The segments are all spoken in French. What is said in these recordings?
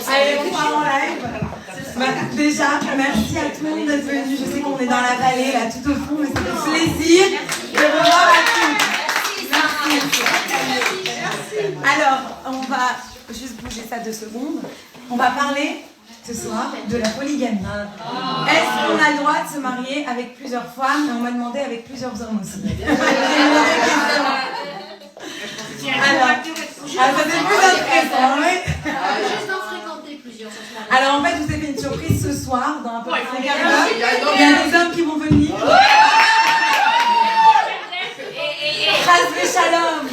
Allez, on part en live. Déjà, merci à tout le monde d'être venu. Je sais qu'on est dans la vallée, là, tout au fond, mais c'est un plaisir de vous voir à tous. Merci. Alors, on va juste bouger ça 2 secondes. On va parler ce soir de la polygamie. Est-ce qu'on a le droit de se marier avec plusieurs femmes? Et on m'a demandé avec plusieurs hommes aussi. Alors, ça fait plus intéressant, oui. Juste d'en fréquenter plusieurs. Alors en fait, je vous ai fait une surprise ce soir dans un peu de quart. Il y a des hommes qui vont venir. Chasvé Shalom.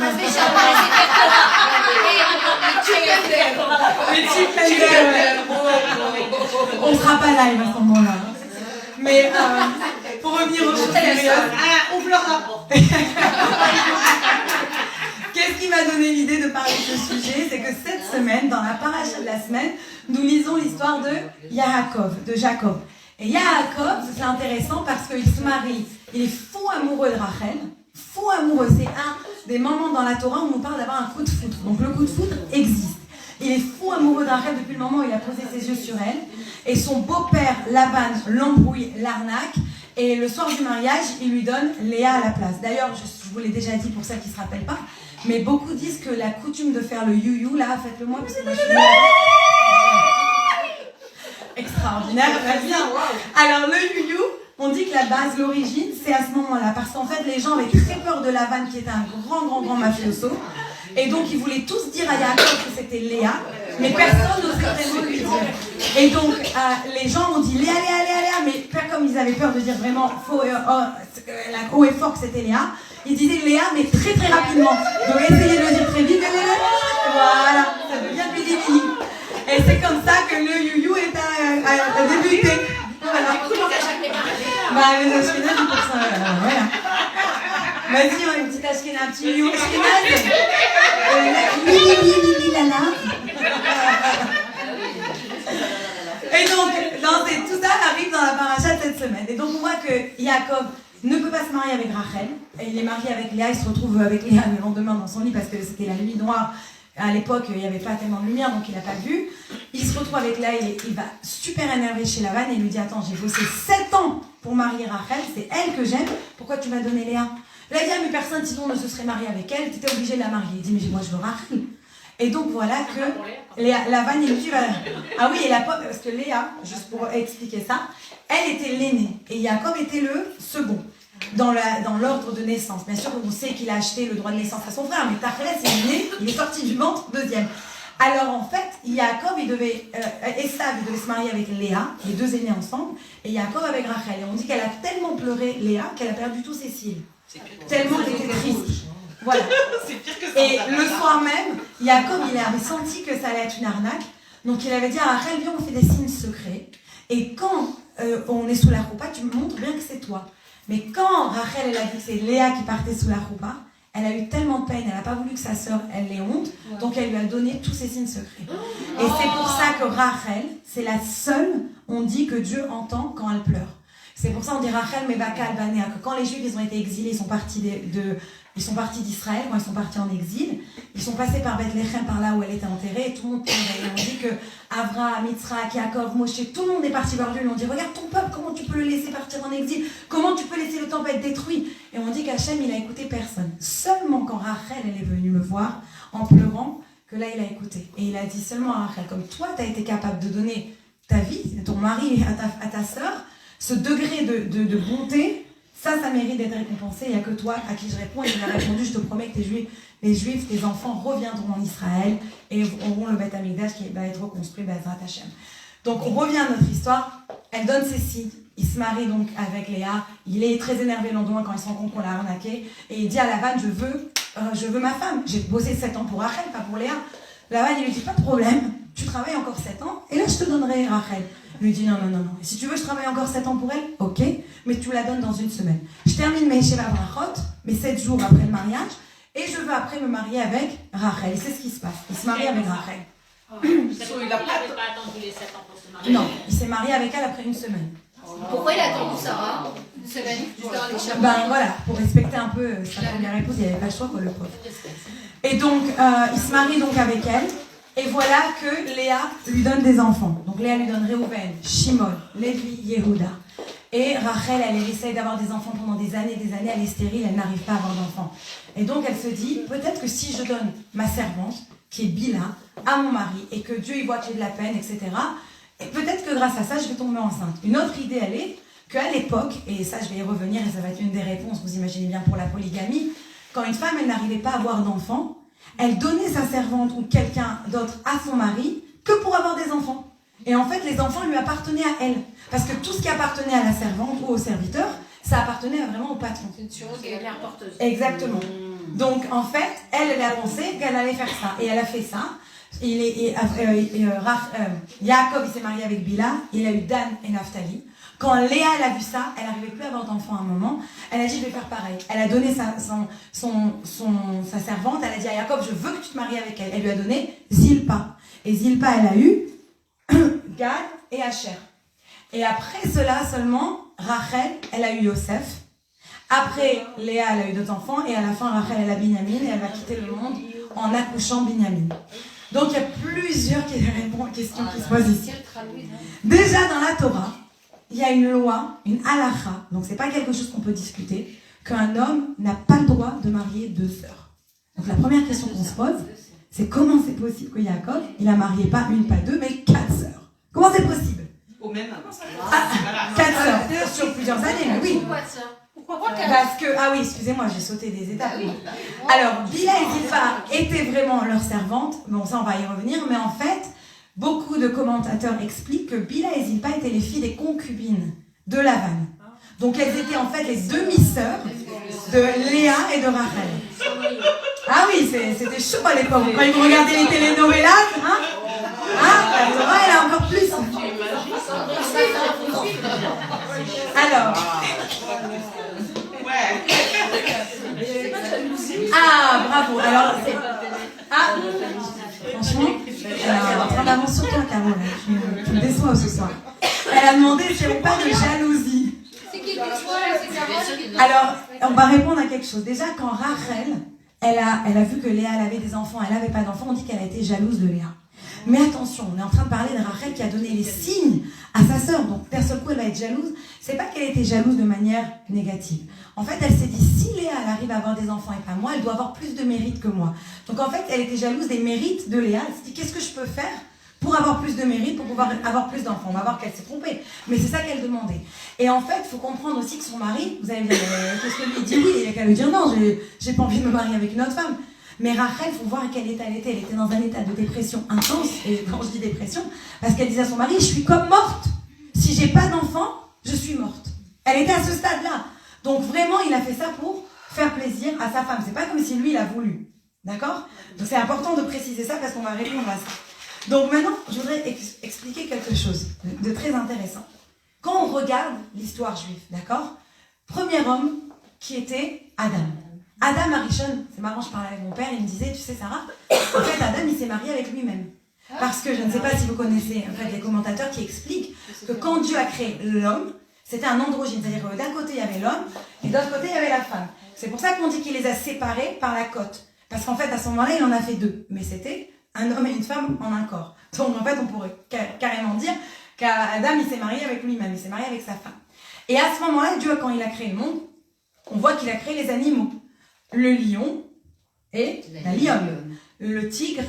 On ne sera pas live à ce moment-là. Mais pour revenir aux choses sérieuses, Ouvre leur rapport. qu'est-ce qui m'a donné l'idée de parler de ce sujet? C'est que cette semaine, dans la paracha de la semaine, nous lisons l'histoire de Yaakov, de Jacob. Et Yaakov, c'est intéressant parce qu'il se marie, il est fou amoureux de Rachel. Fou amoureux, c'est un des moments dans la Torah où on nous parle d'avoir un coup de foudre. Donc le coup de foudre existe. Il est fou amoureux de Rachel depuis le moment où il a posé ses yeux sur elle. Et son beau-père, Laban, l'embrouille, l'arnaque. Et le soir du mariage, il lui donne Léa à la place. D'ailleurs, je vous l'ai déjà dit pour celles qui ne se rappellent pas, mais beaucoup disent que la coutume de faire le you-you, là, faites-le moi parce que moi je suis extraordinaire, très bien. Alors le you-you, on dit que la base, l'origine, c'est à ce moment-là. Parce qu'en fait, les gens avaient très peur de Laban, qui était un grand mafioso. Et donc, ils voulaient tous dire à Yaakov que c'était Léa, mais personne n'osait vraiment lui dire. Et donc, les gens ont dit Léa, mais comme ils avaient peur de dire vraiment haut et fort que c'était Léa, ils disaient Léa, mais très rapidement. Donc, essayez de le dire très vite. Voilà, ça devient Billy. Et c'est comme ça que le you-you a débuté. Voilà. Bah, les Ashkénazes, pour ça, voilà. Vas-y, on a une petite Ashkénaze, un petit you Ashkénaze. Lana. Et donc, tout ça arrive dans la paracha de cette semaine. Et donc, on voit que Yaakov ne peut pas se marier avec Rachel. Et il est marié avec Léa, il se retrouve avec Léa le lendemain dans son lit parce que c'était la nuit noire. À l'époque, il n'y avait pas tellement de lumière, donc il n'a pas vu. Il se retrouve avec Léa, il va super énervé chez Lavan et il lui dit « Attends, j'ai bossé 7 ans pour marier Rachel, c'est elle que j'aime, pourquoi tu m'as donné Léa ?» Là, il dit « Mais personne sinon ne se serait marié avec elle, tu étais obligé de la marier. » Il dit « Mais moi, je veux Rachel. » Et donc, voilà que Lavan, il lui dit « Ah oui, et parce que Léa, juste pour expliquer ça, elle était l'aînée et Jacob était le second. Dans l'ordre de naissance. Bien sûr, on sait qu'il a acheté le droit de naissance à son frère, mais Tachlès, il est sorti du ventre deuxième. Alors en fait, Yaakov, Esav, il devait se marier avec Léa, les 2 aînés ensemble, et Yaakov avec Rachel. Et on dit qu'elle a tellement pleuré, Léa, qu'elle a perdu tous ses cils. Tellement elle était triste. Voilà. C'est pire que ça. Et le soir même, Yaakov, il avait senti que ça allait être une arnaque. Donc il avait dit à Rachel, viens, on fait des signes secrets. Et quand on est sous la roupa, tu me montres bien que c'est toi. Mais quand Rachel, elle a vu que c'est Léa qui partait sous la roupa, elle a eu tellement de peine, elle n'a pas voulu que sa sœur, elle l'ait honte, donc elle lui a donné tous ses signes secrets. Et c'est pour ça que Rachel, c'est la seule, on dit que Dieu entend quand elle pleure. C'est pour ça qu'on dit Rachel Mebaka Albanea, que quand les Juifs ils ont été exilés, ils sont partis d'Israël, quand ils sont partis en exil, ils sont passés par Bethléem, par là où elle était enterrée, et tout le monde pleurait. Et on dit que Avraham, Yitzhak, Yaakov, Moshe, tout le monde est parti vers Dieu, et on dit regarde ton peuple, comment tu peux le laisser partir en exil, comment tu peux laisser le temple être détruit. Et on dit qu'Hachem, il a écouté personne. Seulement quand Rachel, elle est venue le voir, en pleurant, que là, il a écouté. Et il a dit seulement à Rachel, comme toi, tu as été capable de donner ta vie, ton mari à ta sœur, ce degré de bonté, ça mérite d'être récompensé. Il n'y a que toi à qui je réponds. Et il a répondu, je te promets que les Juifs, tes enfants reviendront en Israël et auront le Beth Amikdash qui va être reconstruit, Bezrat Hashem. Donc on revient à notre histoire. Elle donne ses signes. Il se marie donc avec Léa. Il est très énervé le lendemain quand il se rend compte qu'on l'a arnaqué. Et il dit à Lavan, je veux ma femme. J'ai bossé 7 ans pour Rachel, pas pour Léa. Lavan, il lui dit, pas de problème. Tu travailles encore 7 ans et là, je te donnerai Rachel. Il lui dit, non. Et si tu veux, je travaille encore 7 ans pour elle, ok, mais tu la donnes dans 1 semaine. Je termine mes Sheva Brachot, mes 7 jours après le mariage, et je veux après me marier avec Rachel. Et c'est ce qui se passe. Il se marie avec Rachel. Il n'a pas attendu les 7 ans pour se marier. Non, il s'est marié avec elle après 1 semaine. Pourquoi il a attendu Sarah une semaine juste avant les chapeaux? Ben voilà, pour respecter un peu sa première épouse, il n'y avait pas le choix, quoi, le pauvre. Et donc, il se marie donc avec elle. Et voilà que Léa lui donne des enfants. Donc Léa lui donne Réhouven, Shimon, Lévi, Yehuda. Et Rachel, elle essaye d'avoir des enfants pendant des années, elle est stérile, elle n'arrive pas à avoir d'enfants. Et donc elle se dit, peut-être que si je donne ma servante, qui est Bila, à mon mari, et que Dieu y voit que j'ai de la peine, etc., et peut-être que grâce à ça, je vais tomber enceinte. Une autre idée, elle est qu'à l'époque, et ça je vais y revenir, et ça va être une des réponses, vous imaginez bien, pour la polygamie, quand une femme, elle n'arrivait pas à avoir d'enfants, elle donnait sa servante ou quelqu'un d'autre à son mari que pour avoir des enfants. Et en fait, les enfants lui appartenaient à elle. Parce que tout ce qui appartenait à la servante ou au serviteur, ça appartenait vraiment au patron. C'est une surrogate porteuse. Exactement. Donc, en fait, elle a pensé qu'elle allait faire ça. Et elle a fait ça. Yaakov, il s'est marié avec Bila. Il a eu Dan et Naphtali. Quand Léa, elle a vu ça, elle n'arrivait plus à avoir d'enfant à un moment. Elle a dit, je vais faire pareil. Elle a donné sa servante. Elle a dit à Yaakov, je veux que tu te maries avec elle. Elle lui a donné Zilpa. Et Zilpa, elle a eu Gad et Asher. Et après cela seulement, Rachel, elle a eu Yosef. Après, Léa, elle a eu d'autres enfants. Et à la fin, Rachel, elle a Binyamin. Et elle va quitter le monde en accouchant Binyamin. Donc, il y a plusieurs questions qui se posent ici. Déjà, dans la Torah, il y a une loi, une halakha, donc c'est pas quelque chose qu'on peut discuter, qu'un homme n'a pas le droit de marier deux sœurs. Donc la première question qu'on se pose, c'est comment c'est possible que Yaakov, il a marié pas une, pas deux, mais 4 sœurs. Comment c'est possible? Au même. 4 sœurs, sur plusieurs années, mais oui. Pourquoi Parce que, ah oui, excusez-moi, j'ai sauté des étapes. Alors, Bila et Zilpa étaient vraiment leurs servantes, bon ça on va y revenir, mais en fait, beaucoup de commentateurs expliquent que Bila et Zilpa étaient les filles des concubines de Lavan. Donc elles étaient en fait les demi-sœurs de Léa et de Rachel. Ah oui, c'était chaud à l'époque. Quand ils regardaient les telenovelas, hein, la Torah, elle a encore plus. Alors. Ah, bravo. Alors, franchement, elle est en train d'avancer sur toi, Carole. Tu me déçois ce soir. Elle a demandé si elle pas de jalousie. C'est qui déçoit? Alors, on va répondre à quelque chose. Déjà, quand Rachel, elle a vu que Léa, elle avait des enfants, elle n'avait pas d'enfants, on dit qu'elle a été jalouse de Léa. Mais attention, on est en train de parler de Rachel qui a donné les signes à sa sœur. Donc, d'un seul coup, elle va être jalouse. C'est pas qu'elle était jalouse de manière négative. En fait, elle s'est dit, si Léa, elle arrive à avoir des enfants et pas moi, elle doit avoir plus de mérite que moi. Donc, en fait, elle était jalouse des mérites de Léa. Elle s'est dit, qu'est-ce que je peux faire pour avoir plus de mérite, pour pouvoir avoir plus d'enfants? On va voir qu'elle s'est trompée. Mais c'est ça qu'elle demandait. Et en fait, il faut comprendre aussi que son mari, vous allez me dire, qu'est-ce que lui dit? Oui, il n'y a qu'à lui dire non, j'ai pas envie de me marier avec une autre femme. Mais Rachel, il faut voir à quel état elle était. Elle était dans un état de dépression intense. Et quand je dis dépression, parce qu'elle disait à son mari, je suis comme morte. Si j'ai pas d'enfant, je suis morte. Elle était à ce stade-là. Donc vraiment, il a fait ça pour faire plaisir à sa femme. C'est pas comme si lui, il a voulu. D'accord? Donc c'est important de préciser ça parce qu'on va répondre à ça. Donc maintenant, je voudrais expliquer quelque chose de très intéressant. Quand on regarde l'histoire juive, d'accord? Premier homme qui était Adam. Adam Arishon, c'est marrant, je parlais avec mon père, il me disait, tu sais Sarah, en fait Adam il s'est marié avec lui-même. Parce que je ne sais pas si vous connaissez en fait, les commentateurs qui expliquent que quand Dieu a créé l'homme, c'était un androgyne, c'est-à-dire d'un côté il y avait l'homme et de l'autre côté il y avait la femme. C'est pour ça qu'on dit qu'il les a séparés par la côte. Parce qu'en fait à ce moment-là il en a fait deux, mais c'était un homme et une femme en un corps. Donc en fait on pourrait carrément dire qu'Adam il s'est marié avec lui-même, il s'est marié avec sa femme. Et à ce moment-là, Dieu quand il a créé le monde, on voit qu'il a créé les animaux. Le lion et la lionne, le tigre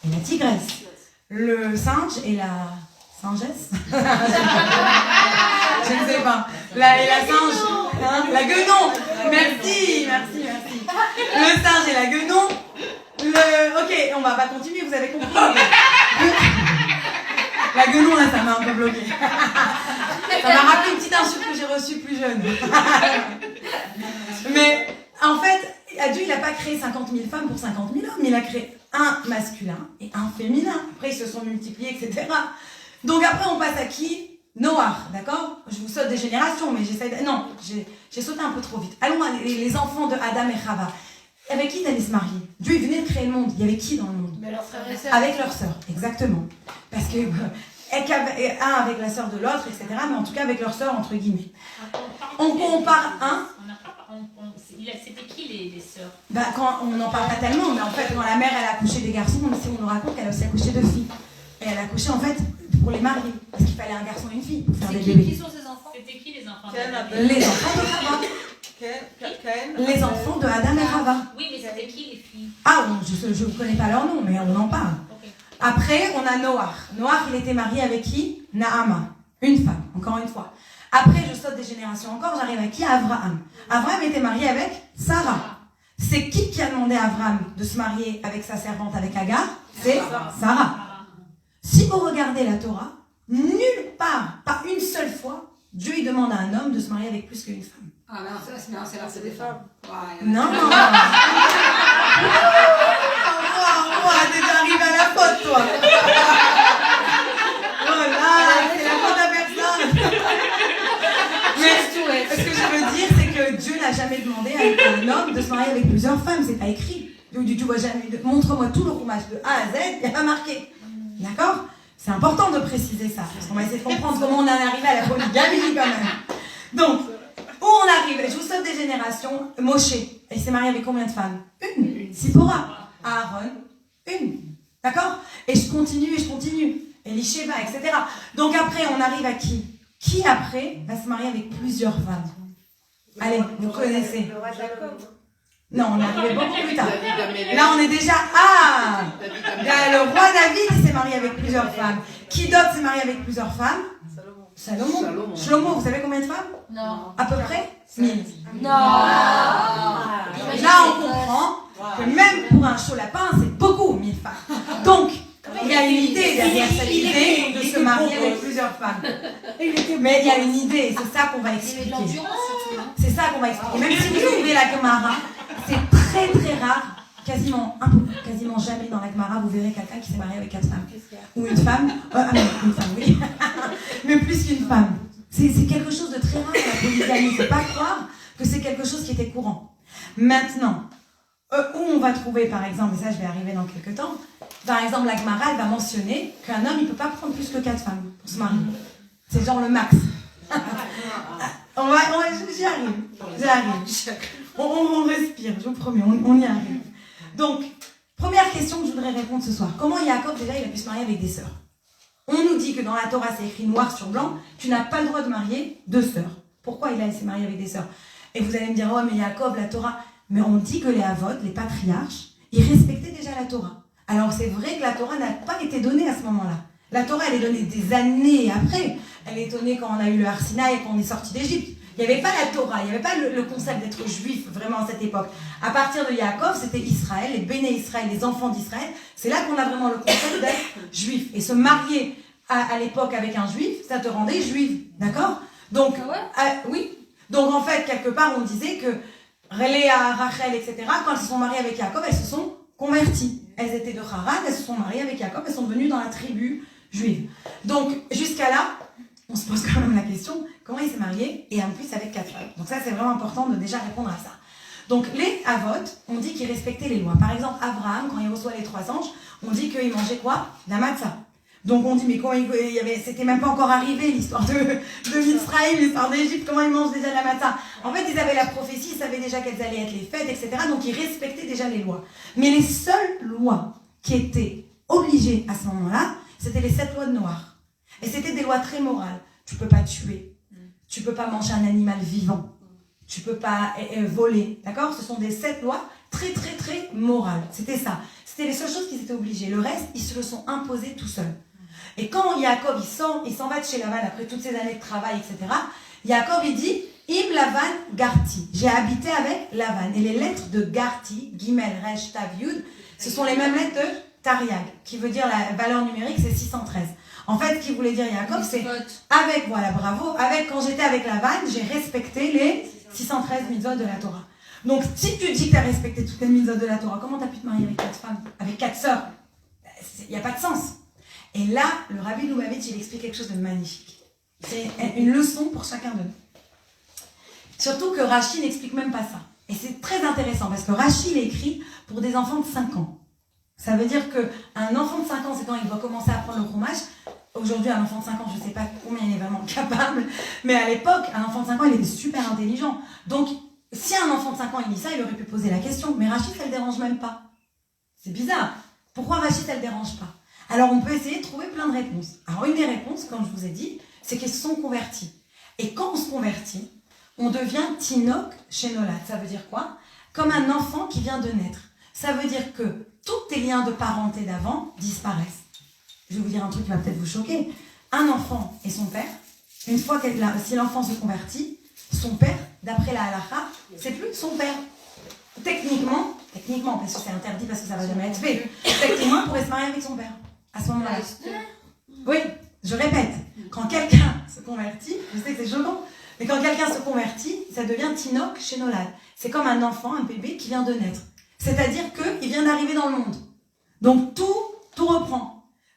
et la tigresse, le singe et la singesse. Je ne sais pas. Et la singe, hein, la guenon. Merci. Le singe et la guenon. Ok, on va pas continuer, vous avez compris. La guenon, là, ça m'a un peu bloqué. Ça m'a rappelé une petite insulte que j'ai reçue plus jeune. Mais en fait, Dieu, il n'a pas créé 50 000 femmes pour 50 000 hommes. Il a créé un masculin et un féminin. Après, ils se sont multipliés, etc. Donc après, on passe à qui? Noah, d'accord? Je vous saute des générations, mais j'essaie de... Non, j'ai sauté un peu trop vite. Allons à les enfants de Adam et Chava. Avec qui ils allaient se marier? Dieu, il venait de créer le monde. Il y avait qui dans le monde? Mais leurs frères et sœurs. Avec leurs sœurs, exactement. Parce que... un avec la sœur de l'autre, etc. Mais en tout cas avec leur sœur, entre guillemets. On compare un... C'était qui les sœurs? Bah, quand on n'en parle pas tellement, mais en fait, quand la mère elle a accouché des garçons, on nous raconte qu'elle a aussi accouché de filles. Et elle a accouché en fait pour les marier, parce qu'il fallait un garçon et une fille pour faire des bébés. Qui sont ces enfants? C'était qui les enfants? Les enfants de Rava. Les enfants de Adam et Rava. Oui, mais c'était qui les filles? Ah, je ne connais pas leur nom, mais on en parle. Okay. Après, on a Noach. Noach, il était marié avec qui? Naama. Une femme, encore une fois. Après, je saute des générations encore, j'arrive à qui? Abraham. Abraham était marié avec Sarah. C'est qui a demandé à Abraham de se marier avec sa servante, avec Agar? C'est Sarah. Si vous regardez la Torah, nulle part, pas une seule fois, Dieu il demande à un homme de se marier avec plus qu'une femme. Ah non, c'est des femmes. Non. T'es arrivé à la faute, toi. Voilà, c'est la faute à personne. Mais ce que je veux dire, c'est que Dieu n'a jamais demandé à un homme de se marier avec plusieurs femmes. C'est pas écrit. Tu vois jamais. Montre-moi tout le roumage de A à Z, il n'y a pas marqué. D'accord? C'est important de préciser ça, parce qu'on va essayer de comprendre comment on en est arrivé à la polygamie quand même. Donc, où on arrive? Je vous saute des générations. Moshe, il s'est marié avec combien de femmes? Une. Sipora. Aaron, une. D'accord? Et je continue. Elisheva, etc. Donc après, on arrive à qui? Qui après va se marier avec plusieurs femmes? Allez, vous connaissez. Le roi Jacob. Non, on est arrivé beaucoup plus tard. Là, on est déjà... Ah! Le roi David s'est marié avec plusieurs femmes. Qui d'autre s'est marié avec plusieurs femmes? Salomon. Shlomo, vous savez combien de femmes? Non. À peu près 1000. Non. Là, on comprend que même pour un chaud lapin, c'est beaucoup, 1000 femmes. Donc, il y a une idée derrière cette idée de se marier avec plusieurs femmes. Mais il y a une idée, c'est ça qu'on va expliquer. C'est ça qu'on va expliquer. Même si vous ouvrez la Gemara, c'est très très rare, quasiment jamais dans la Gemara, vous verrez quelqu'un qui s'est marié avec 4 femmes. Ou une femme. Une femme, oui. Mais plus qu'une femme. C'est quelque chose de très rare dans la polygamie. Il ne faut pas croire que c'est quelque chose qui était courant. Maintenant, où on va trouver, par exemple, et ça je vais arriver dans quelques temps, par exemple, la Gemara, elle va mentionner qu'un homme, il ne peut pas prendre plus que 4 femmes pour se marier. C'est genre le max. J'y arrive. On respire, je vous promets, on y arrive. Donc, première question que je voudrais répondre ce soir. Comment Jacob, déjà, il a pu se marier avec des sœurs? On nous dit que dans la Torah, c'est écrit noir sur blanc, tu n'as pas le droit de marier 2 sœurs. Pourquoi il s'est marié avec des sœurs? Et vous allez me dire, ouais, mais Jacob, la Torah... Mais on dit que les Avot, les patriarches, ils respectaient déjà la Torah. Alors c'est vrai que la Torah n'a pas été donnée à ce moment-là. La Torah, elle est donnée des années après. Elle est donnée quand on a eu le Har Sinaï et qu'on est sorti d'Égypte. Il n'y avait pas la Torah, il n'y avait pas le concept d'être juif vraiment à cette époque. À partir de Yaakov, c'était Israël, les béné Israël, les enfants d'Israël. C'est là qu'on a vraiment le concept d'être juif. Et se marier à l'époque avec un juif, ça te rendait juive. D'accord? Donc, oui. Donc en fait, quelque part, on disait que Léa, Rachel, etc., quand elles se sont mariées avec Yaakov, elles se sont converties. Elles étaient de Haran, elles se sont mariées avec Yaakov, elles sont devenues dans la tribu juive. Donc, jusqu'à là, on se pose quand même la question, comment il s'est marié, et en plus avec 4 femmes. Donc ça, c'est vraiment important de déjà répondre à ça. Donc, les Avot, on dit qu'ils respectaient les lois. Par exemple, Abraham, quand il reçoit les 3 anges, on dit qu'il mangeait quoi? La matzah. Donc on dit, mais comment c'était même pas encore arrivé l'histoire de Mitzrayim, l'histoire d'Égypte, comment ils mangent déjà de la matzah? En fait, ils avaient la prophétie, ils savaient déjà quelles allaient être les fêtes, etc. Donc ils respectaient déjà les lois. Mais les seules lois qui étaient obligées à ce moment-là, c'était les 7 lois de Noach. Et c'était des lois très morales. Tu peux pas tuer, tu peux pas manger un animal vivant, tu peux pas voler, d'accord? Ce sont des 7 lois très très très morales. C'était ça. C'était les seules choses qu'ils étaient obligés. Le reste, ils se le sont imposés tout seuls. Et quand Jacob, il s'en va de chez Lavan après toutes ces années de travail, etc., Jacob, il dit, Im Lavan Garti. J'ai habité avec Lavan. Et les lettres de Garti, Gimel, Resh, Tav, Yud, ce sont les mêmes lettres de Tariag, qui veut dire la valeur numérique, c'est 613. En fait, ce qu'il voulait dire Jacob, c'est avec, voilà, bravo, avec, quand j'étais avec Lavan, j'ai respecté les 613 mitzvot de la Torah. Donc, si tu dis que tu as respecté toutes les mitzvot de la Torah, comment tu as pu te marier avec 4 femmes, avec 4 sœurs? Il n'y a pas de sens. Et là, le Rabbi Lubavitch, il explique quelque chose de magnifique. C'est une leçon pour chacun de nous. Surtout que Rashi n'explique même pas ça. Et c'est très intéressant, parce que Rashi, il écrit pour des enfants de 5 ans. Ça veut dire qu'un enfant de 5 ans, c'est quand il doit commencer à apprendre le roumage. Aujourd'hui, un enfant de 5 ans, je ne sais pas combien il est vraiment capable, mais à l'époque, un enfant de 5 ans, il était super intelligent. Donc, Si un enfant de 5 ans il dit ça, il aurait pu poser la question. Mais Rachid, ça le dérange même pas. C'est bizarre. Pourquoi Rachid, ça le dérange pas? Alors on peut essayer de trouver plein de réponses. Alors une des réponses, comme je vous ai dit, c'est qu'ils se sont convertis. Et quand on se convertit, on devient Tinok chez Nolad. Ça veut dire quoi? Comme un enfant qui vient de naître. Ça veut dire que tous tes liens de parenté d'avant disparaissent. Je vais vous dire un truc qui va peut-être vous choquer. Un enfant et son père, une fois si l'enfant se convertit, son père, d'après la halakha, c'est plus son père. Techniquement, parce que c'est interdit parce que ça va jamais être fait, techniquement, il pourrait se marier avec son père. À ce moment-là. Oui, je répète, quand quelqu'un se convertit, je sais que c'est choquant, mais quand quelqu'un se convertit, ça devient Tinok chez Nolad. C'est comme un enfant, un bébé qui vient de naître. C'est-à-dire qu'il vient d'arriver dans le monde. Donc tout reprend.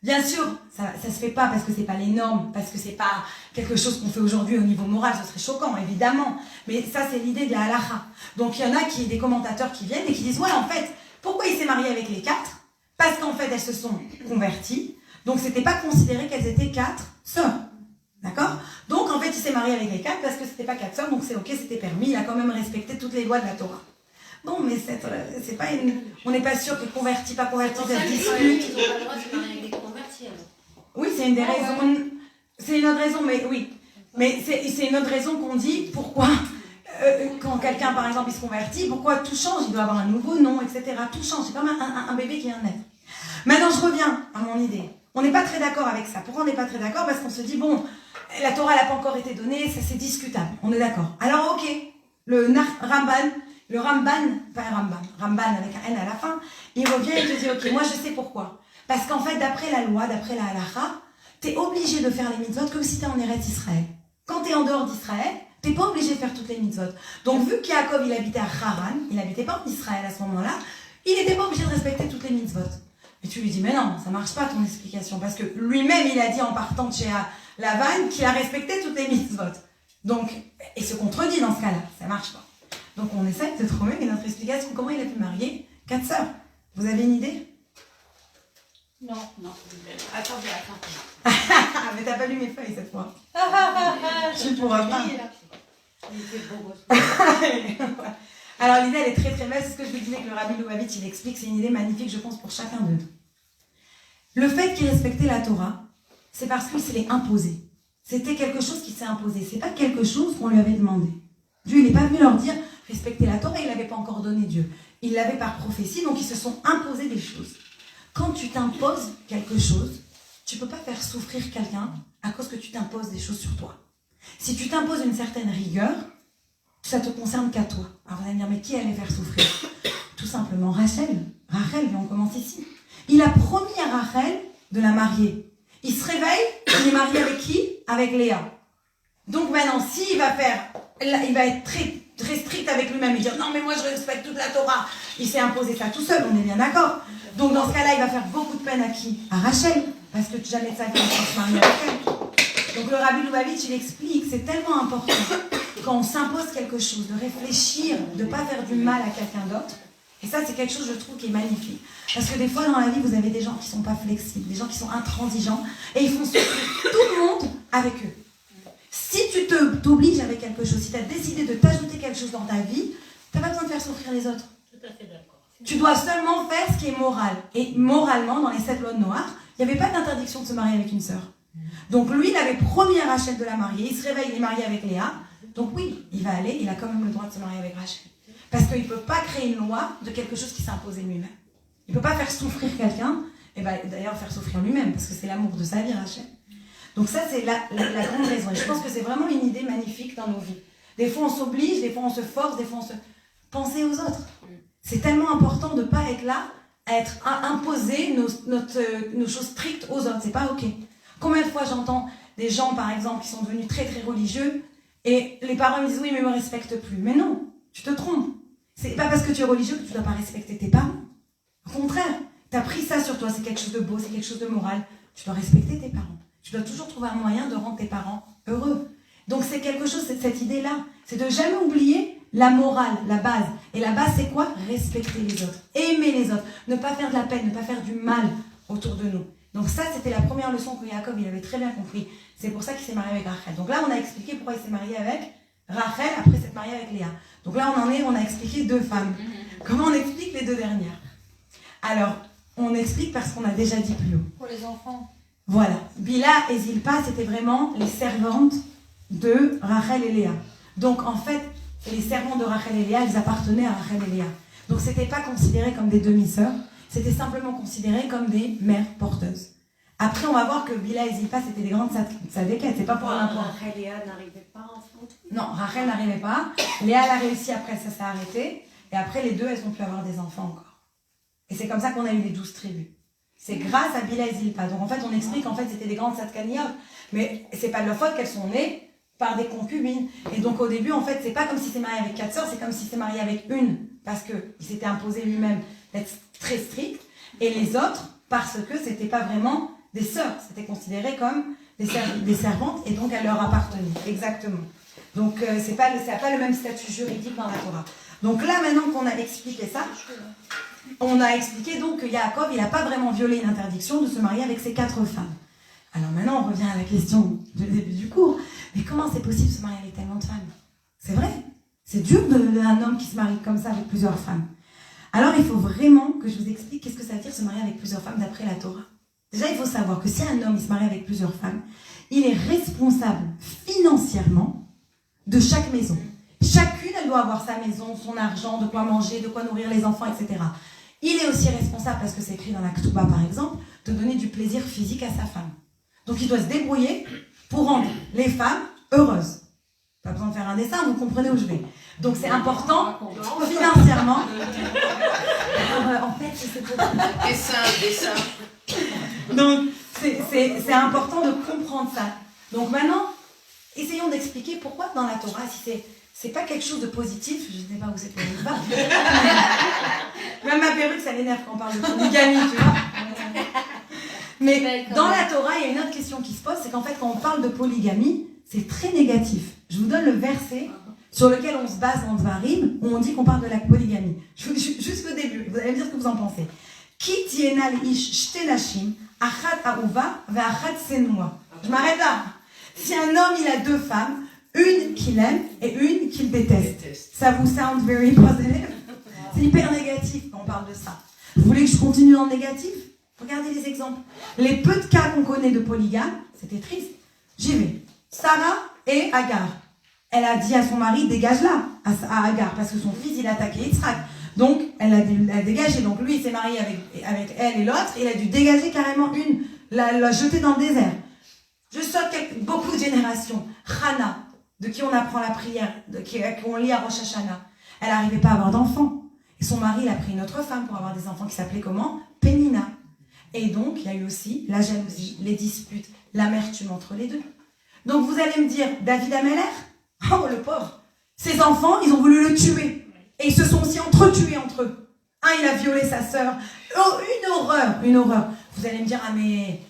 Bien sûr, ça se fait pas parce que c'est pas les normes, parce que c'est pas quelque chose qu'on fait aujourd'hui au niveau moral, ce serait choquant, évidemment. Mais ça, c'est l'idée de la halakha. Donc il y en a des commentateurs qui viennent et qui disent, ouais, en fait, pourquoi il s'est marié avec les 4? Parce qu'en fait, elles se sont converties. Donc c'était pas considéré qu'elles étaient 4 sœurs. D'accord? Donc en fait, il s'est marié avec les 4 parce que c'était pas 4 sœurs, donc c'est ok, c'était permis. Il a quand même respecté toutes les lois de la Torah. Non, mais c'est pas une... On n'est pas sûr que converti, pas converti, ça se discute. Ils n'ont pas le droit de se marier avec des convertis, alors. Oui, c'est une des raisons. C'est une autre raison, mais oui. Mais c'est une autre raison qu'on dit pourquoi, quand quelqu'un, par exemple, il se convertit, pourquoi tout change? Il doit avoir un nouveau nom, etc. Tout change. C'est comme un bébé qui vient de naître. Maintenant, je reviens à mon idée. On n'est pas très d'accord avec ça. Pourquoi on n'est pas très d'accord? Parce qu'on se dit, bon, la Torah n'a pas encore été donnée, ça c'est discutable. On est d'accord. Alors, ok, le Ramban avec un N à la fin, il revient et te dit, ok, moi je sais pourquoi. Parce qu'en fait, d'après la loi, d'après la halakha, t'es obligé de faire les mitzvot comme si t'es en Eretz Israël. Quand t'es en dehors d'Israël, t'es pas obligé de faire toutes les mitzvot. Donc, vu qu'Yaakov, il habitait à Haran, il habitait pas en Israël à ce moment-là, il n'était pas obligé de respecter toutes les mitzvot. Et tu lui dis, mais non, ça marche pas ton explication, parce que lui-même, il a dit en partant de chez Lavan qu'il a respecté toutes les mitzvot. Donc, il se contredit dans ce cas-là, ça marche pas. Donc, on essaie de trouver notre explication, comment il a pu marier 4 sœurs. Vous avez une idée? Non. Attendez. Mais t'as pas lu mes feuilles cette fois. Tu pourras pas. Il était beau gosse. Alors l'idée elle est très très belle, c'est ce que je vous disais que le Rabbi Lubavitch il explique, c'est une idée magnifique je pense pour chacun d'eux. Le fait qu'il respectait la Torah, c'est parce qu'il se l'est imposé. C'était quelque chose qui s'est imposé, c'est pas quelque chose qu'on lui avait demandé. Dieu il n'est pas venu leur dire respecter la Torah, il l'avait pas encore donné Dieu. Il l'avait par prophétie, donc ils se sont imposés des choses. Quand tu t'imposes quelque chose, tu peux pas faire souffrir quelqu'un à cause que tu t'imposes des choses sur toi. Si tu t'imposes une certaine rigueur, ça te concerne qu'à toi. Alors vous allez me dire, mais qui allait faire souffrir? Tout simplement Rachel. Rachel, on commence ici. Il a promis à Rachel de la marier. Il se réveille, il est marié avec qui? Avec Léa. Donc maintenant, s'il va être très, très strict avec lui-même et dire, non mais moi je respecte toute la Torah. Il s'est imposé ça tout seul, on est bien d'accord. Donc dans ce cas-là, il va faire beaucoup de peine à qui? À Rachel. Parce que jamais de sa vie, il va se marier avec elle. Donc le Rabbi Lubavitch, il explique, c'est tellement important quand on s'impose quelque chose, de réfléchir, de ne pas faire du mal à quelqu'un d'autre. Et ça, c'est quelque chose, je trouve, qui est magnifique. Parce que des fois, dans la vie, vous avez des gens qui ne sont pas flexibles, des gens qui sont intransigeants, et ils font souffrir tout le monde avec eux. Si tu t'obliges avec quelque chose, si tu as décidé de t'ajouter quelque chose dans ta vie, tu n'as pas besoin de faire souffrir les autres. Tout à fait d'accord. Tu dois seulement faire ce qui est moral. Et moralement, dans les 7 lois de Noir, il n'y avait pas d'interdiction de se marier avec une sœur. Donc lui, il avait promis à Rachel de la marier. Il se réveille, il est marié avec Léa. Donc oui, il va aller, il a quand même le droit de se marier avec Rachel. Parce qu'il ne peut pas créer une loi de quelque chose qui s'est imposé lui-même. Il ne peut pas faire souffrir quelqu'un, et d'ailleurs faire souffrir lui-même, parce que c'est l'amour de sa vie, Rachel. Donc ça, c'est la grande raison. Et je pense que c'est vraiment une idée magnifique dans nos vies. Des fois, on s'oblige, des fois, on se force, des fois, on se... Pensez aux autres. C'est tellement important de ne pas être là, à imposer nos choses strictes aux autres. C'est pas OK. Combien de fois j'entends des gens, par exemple, qui sont devenus très, très religieux, et les parents me disent « Oui, mais ils ne me respectent plus. » Mais non, tu te trompes. C'est pas parce que tu es religieux que tu ne dois pas respecter tes parents. Au contraire, tu as pris ça sur toi, c'est quelque chose de beau, c'est quelque chose de moral. Tu dois respecter tes parents. Tu dois toujours trouver un moyen de rendre tes parents heureux. Donc c'est quelque chose, c'est cette idée-là. C'est de jamais oublier la morale, la base. Et la base, c'est quoi? Respecter les autres. Aimer les autres. Ne pas faire de la peine, ne pas faire du mal autour de nous. Donc ça, c'était la première leçon que Yaakov, il avait très bien compris. C'est pour ça qu'il s'est marié avec Rachel. Donc là, on a expliqué pourquoi il s'est marié avec Rachel, après s'être mariée avec Léa. Donc là, on a expliqué 2 femmes. Comment on explique les 2 dernières? Alors, on explique parce qu'on a déjà dit plus haut. Pour les enfants. Voilà. Bila et Zilpa, c'était vraiment les servantes de Rachel et Léa. Donc, en fait, les servantes de Rachel et Léa, elles appartenaient à Rachel et Léa. Donc, c'était pas considéré comme des demi-sœurs, c'était simplement considéré comme des mères porteuses. Après, on va voir que Bila et Zilpa, c'était des grandes sadéquettes, c'est pas pour n'importe. Rachel et Léa n'arrivaient pas à enfanter. Non, Rachel n'arrivait pas. Léa, elle a réussi, après ça s'est arrêté. Et après, les 2, elles ont pu avoir des enfants encore. Et c'est comme ça qu'on a eu les 12 tribus. C'est grâce à Bila et Zilpa. Donc en fait, on explique qu'en fait, c'était des grandes Satkaniot. Mais c'est pas de leur faute qu'elles sont nées par des concubines. Et donc au début, en fait, c'est pas comme si c'est marié avec 4 sœurs, c'est comme si c'est marié avec une. Parce qu'il s'était imposé lui-même d'être très strict. Et les autres, parce que c'était pas vraiment des sœurs. C'était considéré comme des servantes. Et donc elles leur appartenaient. Exactement. Donc ça n'a pas le même statut juridique dans la Torah. Donc là, maintenant qu'on a expliqué ça, on a expliqué donc que Yaakov, il n'a pas vraiment violé une interdiction de se marier avec ses 4 femmes. Alors maintenant, on revient à la question du début du cours. Mais comment c'est possible de se marier avec tellement de femmes? C'est vrai. C'est dur d'un homme qui se marie comme ça avec plusieurs femmes. Alors il faut vraiment que je vous explique qu'est-ce que ça veut dire se marier avec plusieurs femmes d'après la Torah. Déjà, il faut savoir que si un homme il se marie avec plusieurs femmes, il est responsable financièrement de chaque maison. Chacune, elle doit avoir sa maison, son argent, de quoi manger, de quoi nourrir les enfants, etc. Il est aussi responsable, parce que c'est écrit dans la Ketouba par exemple, de donner du plaisir physique à sa femme. Donc il doit se débrouiller pour rendre les femmes heureuses. Pas besoin de faire un dessin, vous comprenez où je vais. Donc c'est important financièrement. En fait, c'est pour... Dessin. Donc c'est important de comprendre ça. Donc maintenant, essayons d'expliquer pourquoi dans la Torah, si c'est pas quelque chose de positif, je ne sais pas où c'est pour nous pas. Même ma perruque, ça l'énerve quand on parle de polygamie, tu vois. Mais dans la Torah, il y a une autre question qui se pose, c'est qu'en fait, quand on parle de polygamie, c'est très négatif. Je vous donne le verset sur lequel on se base en Dvarim, où on dit qu'on parle de la polygamie. Jusqu'au début, vous allez me dire ce que vous en pensez. Ki tiena l'ish shte nashim, achat ahuva ve'achat senua. Je m'arrête là. Si un homme, il a 2 femmes, une qu'il aime et une qu'il déteste. Ça vous sound very positive? C'est hyper négatif quand on parle de ça. Vous voulez que je continue dans le négatif? Regardez les exemples. Les peu de cas qu'on connaît de polygame, c'était triste. J'y vais. Sarah et Agar. Elle a dit à son mari, dégage-la, à Agar, parce que son fils, il a attaqué Yitzhak. Donc, elle a dégagé. Donc, lui, il s'est marié avec elle et l'autre. Il a dû dégager carrément une, la jeter dans le désert. Je saute beaucoup de générations. Hana, de qui on apprend la prière, qu'on lit à Rosh Hashanah. Elle n'arrivait pas à avoir d'enfants. Et son mari, il a pris une autre femme pour avoir des enfants qui s'appelaient comment? Pénina. Et donc, il y a eu aussi la jalousie, les disputes, l'amertume entre les 2. Donc, vous allez me dire, David Ameller, oh le pauvre, ses enfants, ils ont voulu le tuer. Et ils se sont aussi entretués entre eux. Un, il a violé sa sœur. Oh, une horreur. Vous allez me dire, ah mais,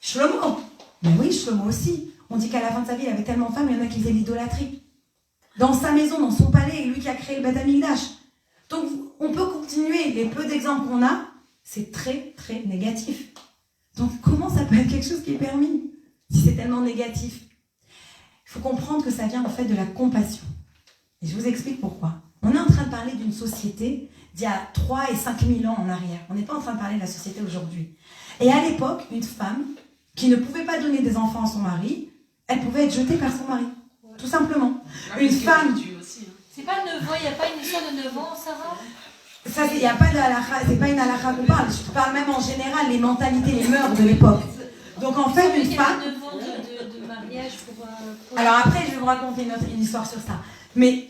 Shlomo. Mais oui, Shlomo aussi. On dit qu'à la fin de sa vie, il avait tellement de femmes, il y en a qui faisaient l'idolâtrie. Dans sa maison, dans son palais, lui qui a créé le Beth Amikdash. Donc, on peut continuer. Les peu d'exemples qu'on a, c'est très, très négatif. Donc, comment ça peut être quelque chose qui est permis si c'est tellement négatif? Il faut comprendre que ça vient en fait de la compassion. Et je vous explique pourquoi. On est en train de parler d'une société d'il y a 3 et 5 000 ans en arrière. On n'est pas en train de parler de la société aujourd'hui. Et à l'époque, une femme qui ne pouvait pas donner des enfants à son mari, elle pouvait être jetée par son mari. Tout simplement. Une femme... C'est pas 9 ans, il n'y a pas une histoire de 9 ans, Sarah? Ça, il n'y a pas de halakha, c'est pas une halakha qu'on parle. Je parle même en général, les mentalités, les mœurs de l'époque. Donc en fait, une femme... 9 ans de mariage pour... Alors après, je vais vous raconter une histoire sur ça. Mais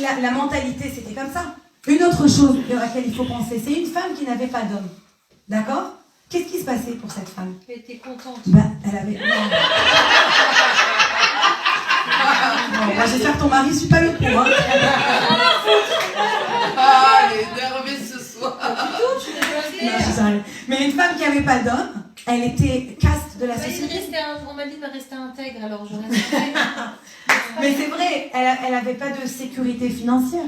la mentalité, c'était comme ça. Une autre chose à laquelle il faut penser, c'est une femme qui n'avait pas d'homme. D'accord? Qu'est-ce qui se passait pour cette femme? Elle était contente. Elle avait... Bon, j'espère que ton mari ne suit pas le coup. Hein. Ah, elle est énervée ce soir. Non, je suis sérieuse. Mais une femme qui n'avait pas d'homme, elle était caste de la société. On m'a dit de rester intègre, alors je reste intègre. Mais c'est vrai, elle n'avait pas de sécurité financière.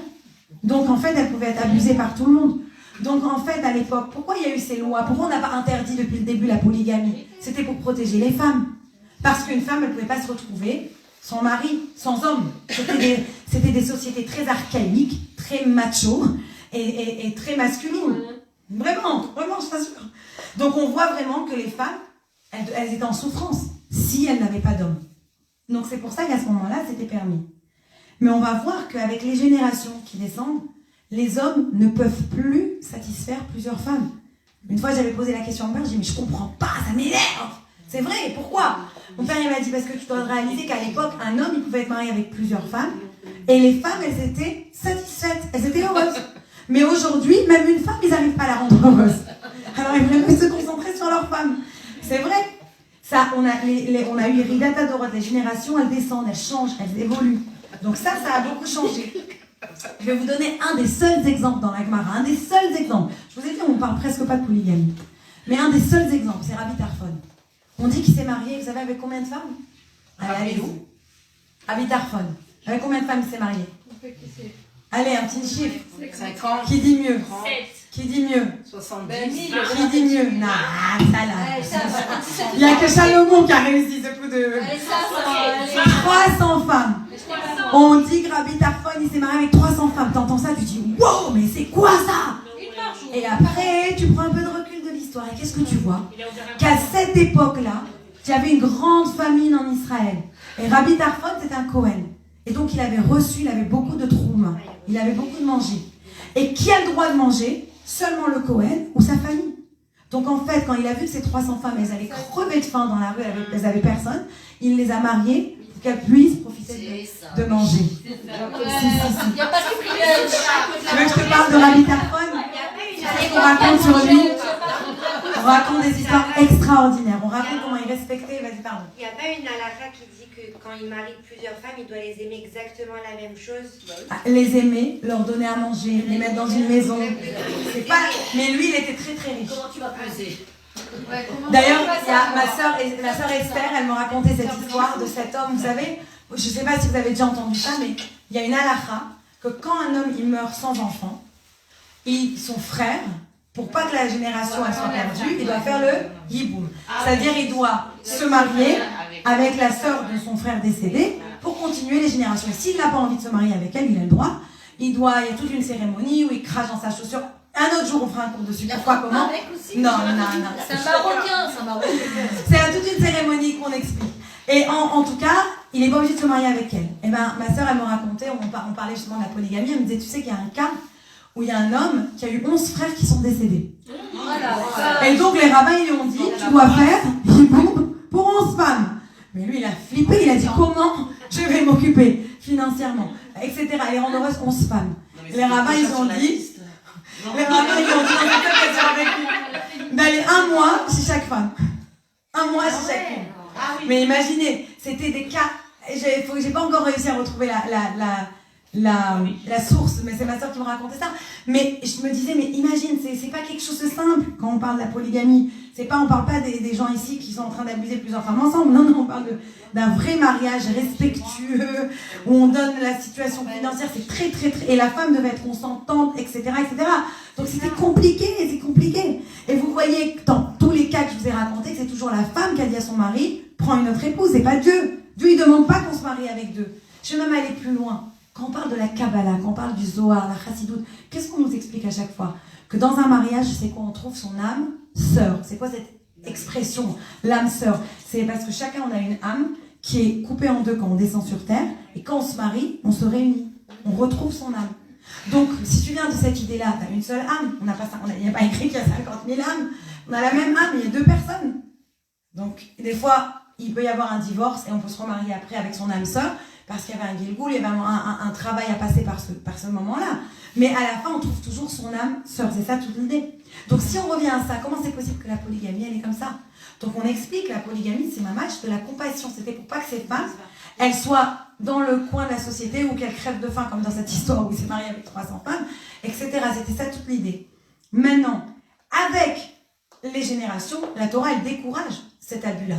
Donc en fait, elle pouvait être abusée par tout le monde. Donc en fait, à l'époque, pourquoi il y a eu ces lois? Pourquoi on n'a pas interdit depuis le début la polygamie? C'était pour protéger les femmes. Parce qu'une femme, elle ne pouvait pas se retrouver sans mari, sans homme. C'était des sociétés très archaïques, très macho et très masculines. Vraiment, je t'assure. Donc on voit vraiment que les femmes, elles étaient en souffrance si elles n'avaient pas d'hommes. Donc c'est pour ça qu'à ce moment-là, c'était permis. Mais on va voir qu'avec les générations qui descendent, les hommes ne peuvent plus satisfaire plusieurs femmes. Une fois, j'avais posé la question à mon père, j'ai dit, mais je comprends pas, ça m'énerve. C'est vrai, pourquoi? Mon père, il m'a dit, parce que tu dois réaliser qu'à l'époque, un homme, il pouvait être marié avec plusieurs femmes, et les femmes, elles étaient satisfaites, elles étaient heureuses. Mais aujourd'hui, même une femme, ils n'arrivent pas à la rendre heureuse. Alors, ils voudraient se concentrer sur leur femme. C'est vrai. Ça, on a eu Ridata Dorot, les générations, elles descendent, elles changent, elles évoluent. Donc ça a beaucoup changé. Je vais vous donner un des seuls exemples dans la Gemara, un des seuls exemples. Je vous ai dit, on ne parle presque pas de polygamie. Mais un des seuls exemples, c'est Rabbi Tarfon. On dit qu'il s'est marié, vous savez, avec combien de femmes? Allez, Rabbi Tarfon. Avec combien de femmes il s'est marié? Allez, un petit chiffre. 50. Qui dit mieux? 7. Qui dit mieux? 70. Qui dit mieux? Non, ça là. Il n'y a que Salomon qui a réussi ce coup de... 300 femmes. On dit que Rabbi Tarfon, il s'est marié avec 300 femmes. T'entends ça, tu dis, wow, mais c'est quoi ça? Et après, tu prends un peu de recul de l'histoire. Et qu'est-ce que tu vois? Qu'à cette époque-là, il y avait une grande famine en Israël. Et Rabbi Tarfon, c'était un Cohen. Et donc, il avait beaucoup de trouma. Il avait beaucoup de manger. Et qui a le droit de manger? Seulement le Cohen ou sa famille. Donc, en fait, quand il a vu que ces 300 femmes, elles allaient crever de faim dans la rue, elles n'avaient personne, il les a mariées pour qu'elles puissent profiter de manger. Il n'y a pas de privilège. Tu veux que je te parle de Rabbi Tarfon? On raconte sur lui. On raconte des histoires extraordinaires. On raconte comment il respectait. Vas-y, pardon. Il n'y a pas une halakha qui dit que quand il marie plusieurs femmes, il doit les aimer exactement la même chose? Les aimer, leur donner à manger, les mettre dans une maison. C'est pas... Mais lui, il était très très riche. Comment tu vas peser? D'ailleurs, il y a ma sœur Esther, elle me racontait cette histoire de cet homme. Vous savez, je ne sais pas si vous avez déjà entendu ça, mais il y a une halakha que quand un homme il meurt sans enfant, son frère, pour pas que la génération elle soit perdue, il doit faire le yiboum. C'est-à-dire il doit se marier avec la sœur de son frère décédé pour continuer les générations. Et s'il n'a pas envie de se marier avec elle, il a le droit. Il y a toute une cérémonie où il crache dans sa chaussure. Un autre jour, on fera un cours dessus. Pourquoi, comment? Non. C'est un Marocain. C'est toute une cérémonie qu'on explique. Et en tout cas, il n'est pas obligé de se marier avec elle. Et ben, ma sœur, elle me racontait, on parlait justement de la polygamie, elle me disait, tu sais qu'il y a un cas où il y a un homme qui a eu 11 frères qui sont décédés. Et donc les rabbins, ils lui ont dit, tu dois faire hiboum pour 11 femmes. Mais lui, il a flippé, il a dit, comment je vais m'occuper financièrement, etc. Et rendre heureuse 11 femmes. Les rabbins, ils ont dit, d'aller un mois chez chaque femme. Un mois chez chacune. Mais imaginez, c'était des cas, j'ai pas encore réussi à retrouver la source, mais c'est ma soeur qui me racontait ça. Mais je me disais, mais imagine, c'est pas quelque chose de simple quand on parle de la polygamie. On parle pas des gens ici qui sont en train d'abuser plusieurs femmes ensemble. Non, on parle d'un vrai mariage respectueux, où on donne la situation financière, c'est très. Et la femme devait être consentante, etc. Donc c'était compliqué. Et vous voyez que dans tous les cas que je vous ai racontés, c'est toujours la femme qui a dit à son mari, prends une autre épouse, c'est pas Dieu. Dieu, il demande pas qu'on se marie avec deux. Je vais même aller plus loin. Quand on parle de la Kabbalah, quand on parle du Zohar, la Chassidoute, qu'est-ce qu'on nous explique à chaque fois? Que dans un mariage, c'est quoi? On trouve son âme sœur. C'est quoi cette expression, l'âme sœur? C'est parce que chacun, on a une âme qui est coupée en deux quand on descend sur terre, et quand on se marie, on se réunit. On retrouve son âme. Donc, si tu viens de cette idée-là, tu as une seule âme. Il n'y a pas écrit qu'il y a 50 000 âmes. On a la même âme, il y a deux personnes. Donc, des fois, il peut y avoir un divorce et on peut se remarier après avec son âme sœur, parce qu'il y avait un guilgoul, il y avait un travail à passer par ce moment-là. Mais à la fin, on trouve toujours son âme sœur. C'est ça toute l'idée. Donc si on revient à ça, comment c'est possible que la polygamie, elle est comme ça? Donc on explique que la polygamie, c'est match de la compassion. C'était pour pas que ces femmes, elles soient dans le coin de la société ou qu'elles crèvent de faim, comme dans cette histoire où il s'est marié avec 300 femmes, etc. C'était ça toute l'idée. Maintenant, avec les générations, la Torah, elle décourage cet abus-là.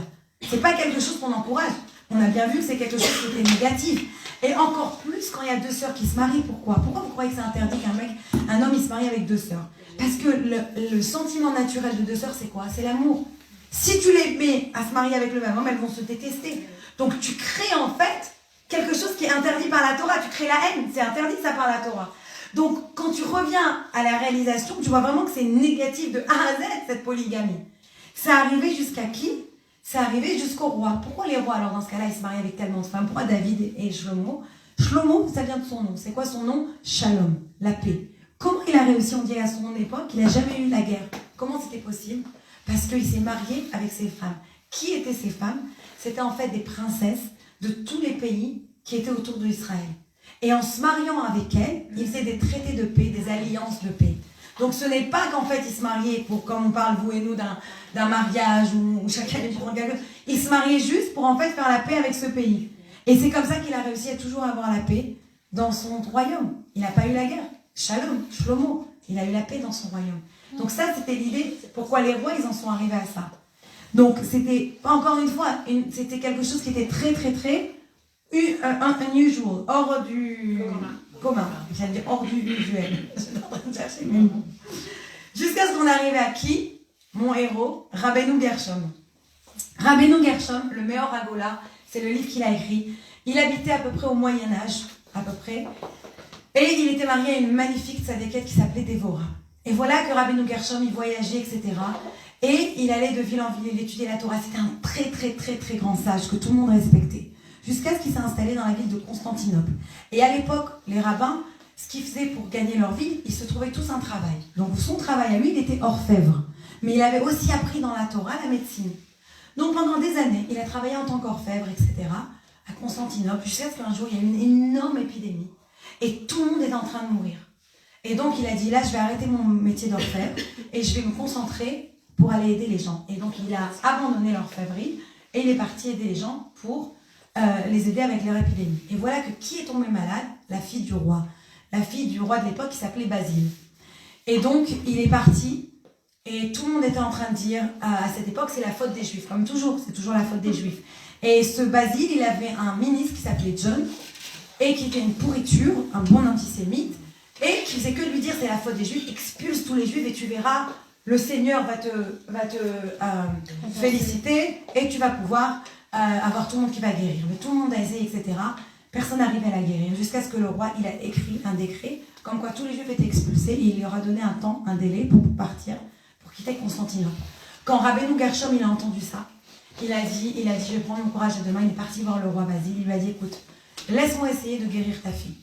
C'est pas quelque chose qu'on encourage. On a bien vu que c'est quelque chose qui était négatif. Et encore plus quand il y a deux sœurs qui se marient. Pourquoi vous croyez que c'est interdit qu'un homme il se marie avec deux sœurs? Parce que le sentiment naturel de deux sœurs, c'est quoi? C'est l'amour. Si tu les mets à se marier avec le même homme, elles vont se détester. Donc tu crées en fait quelque chose qui est interdit par la Torah. Tu crées la haine, c'est interdit ça par la Torah. Donc, quand tu reviens à la réalisation, tu vois vraiment que c'est négatif de A à Z, cette polygamie. Ça arrivé jusqu'à qui? C'est arrivé jusqu'au roi. Pourquoi les rois, alors dans ce cas-là, ils se marient avec tellement de femmes? Pourquoi David et Shlomo? Shlomo, ça vient de son nom. C'est quoi son nom? Shalom, la paix. Comment il a réussi, on dit à son époque, il n'a jamais eu la guerre? Comment c'était possible? Parce qu'il s'est marié avec ses femmes. Qui étaient ces femmes? C'était en fait des princesses de tous les pays qui étaient autour d'Israël. Et en se mariant avec elles, il faisait des traités de paix, des alliances de paix. Donc ce n'est pas qu'en fait il se mariait pour, comme on parle vous et nous, d'un mariage où chacun est pour quelque chose. Il se mariait juste pour en fait faire la paix avec ce pays. Et c'est comme ça qu'il a réussi à toujours avoir la paix dans son royaume. Il n'a pas eu la guerre. Shalom, Shlomo, il a eu la paix dans son royaume. Donc ça c'était l'idée, pourquoi les rois ils en sont arrivés à ça. Donc c'était, encore une fois, c'était quelque chose qui était très très très unusual, hors du commun. J'allais dire hors du usuel. Je suis en train de chercher mes mots. Jusqu'à ce qu'on arrive à qui? Mon héros, Rabbeinu Gershom. Rabbeinu Gershom, le Meor Hagolah, c'est le livre qu'il a écrit. Il habitait à peu près au Moyen-Âge, à peu près. Et il était marié à une magnifique tzadékette qui s'appelait Dévorah. Et voilà que Rabbeinu Gershom, il voyageait, etc. Et il allait de ville en ville, il étudiait la Torah. C'était un très très très très grand sage que tout le monde respectait. Jusqu'à ce qu'il s'est installé dans la ville de Constantinople. Et à l'époque, les rabbins, ce qu'ils faisaient pour gagner leur vie, ils se trouvaient tous un travail. Donc son travail à lui, il était orfèvre. Mais il avait aussi appris dans la Torah la médecine. Donc pendant des années, il a travaillé en tant qu'orfèvre, etc. à Constantinople, jusqu'à ce qu'un jour, il y a eu une énorme épidémie. Et tout le monde est en train de mourir. Et donc il a dit, là, je vais arrêter mon métier d'orfèvre et je vais me concentrer pour aller aider les gens. Et donc il a abandonné l'orfèvrerie et il est parti aider les gens pour les aider avec leur épidémie. Et voilà que qui est tombée malade? La fille du roi. La fille du roi de l'époque qui s'appelait Basile. Et donc il est parti et tout le monde était en train de dire, à cette époque, c'est la faute des Juifs. Comme toujours, c'est toujours la faute des Juifs. Et ce Basile, il avait un ministre qui s'appelait John et qui était une pourriture, un bon antisémite, et qui faisait que de lui dire c'est la faute des Juifs, expulse tous les Juifs et tu verras, le Seigneur va te féliciter et tu vas pouvoir avoir tout le monde qui va guérir. Mais tout le monde a essayé, etc. Personne n'arrivait à la guérir. Jusqu'à ce que le roi, il a écrit un décret comme quoi tous les Juifs étaient expulsés et il lui aura donné un temps, un délai pour partir, pour quitter Constantinople. Quand Rabbeinu Gershom, il a entendu ça, il a dit, je vais prendre mon courage de demain. Il est parti voir le roi Basile. Il lui a dit, écoute, laisse-moi essayer de guérir ta fille.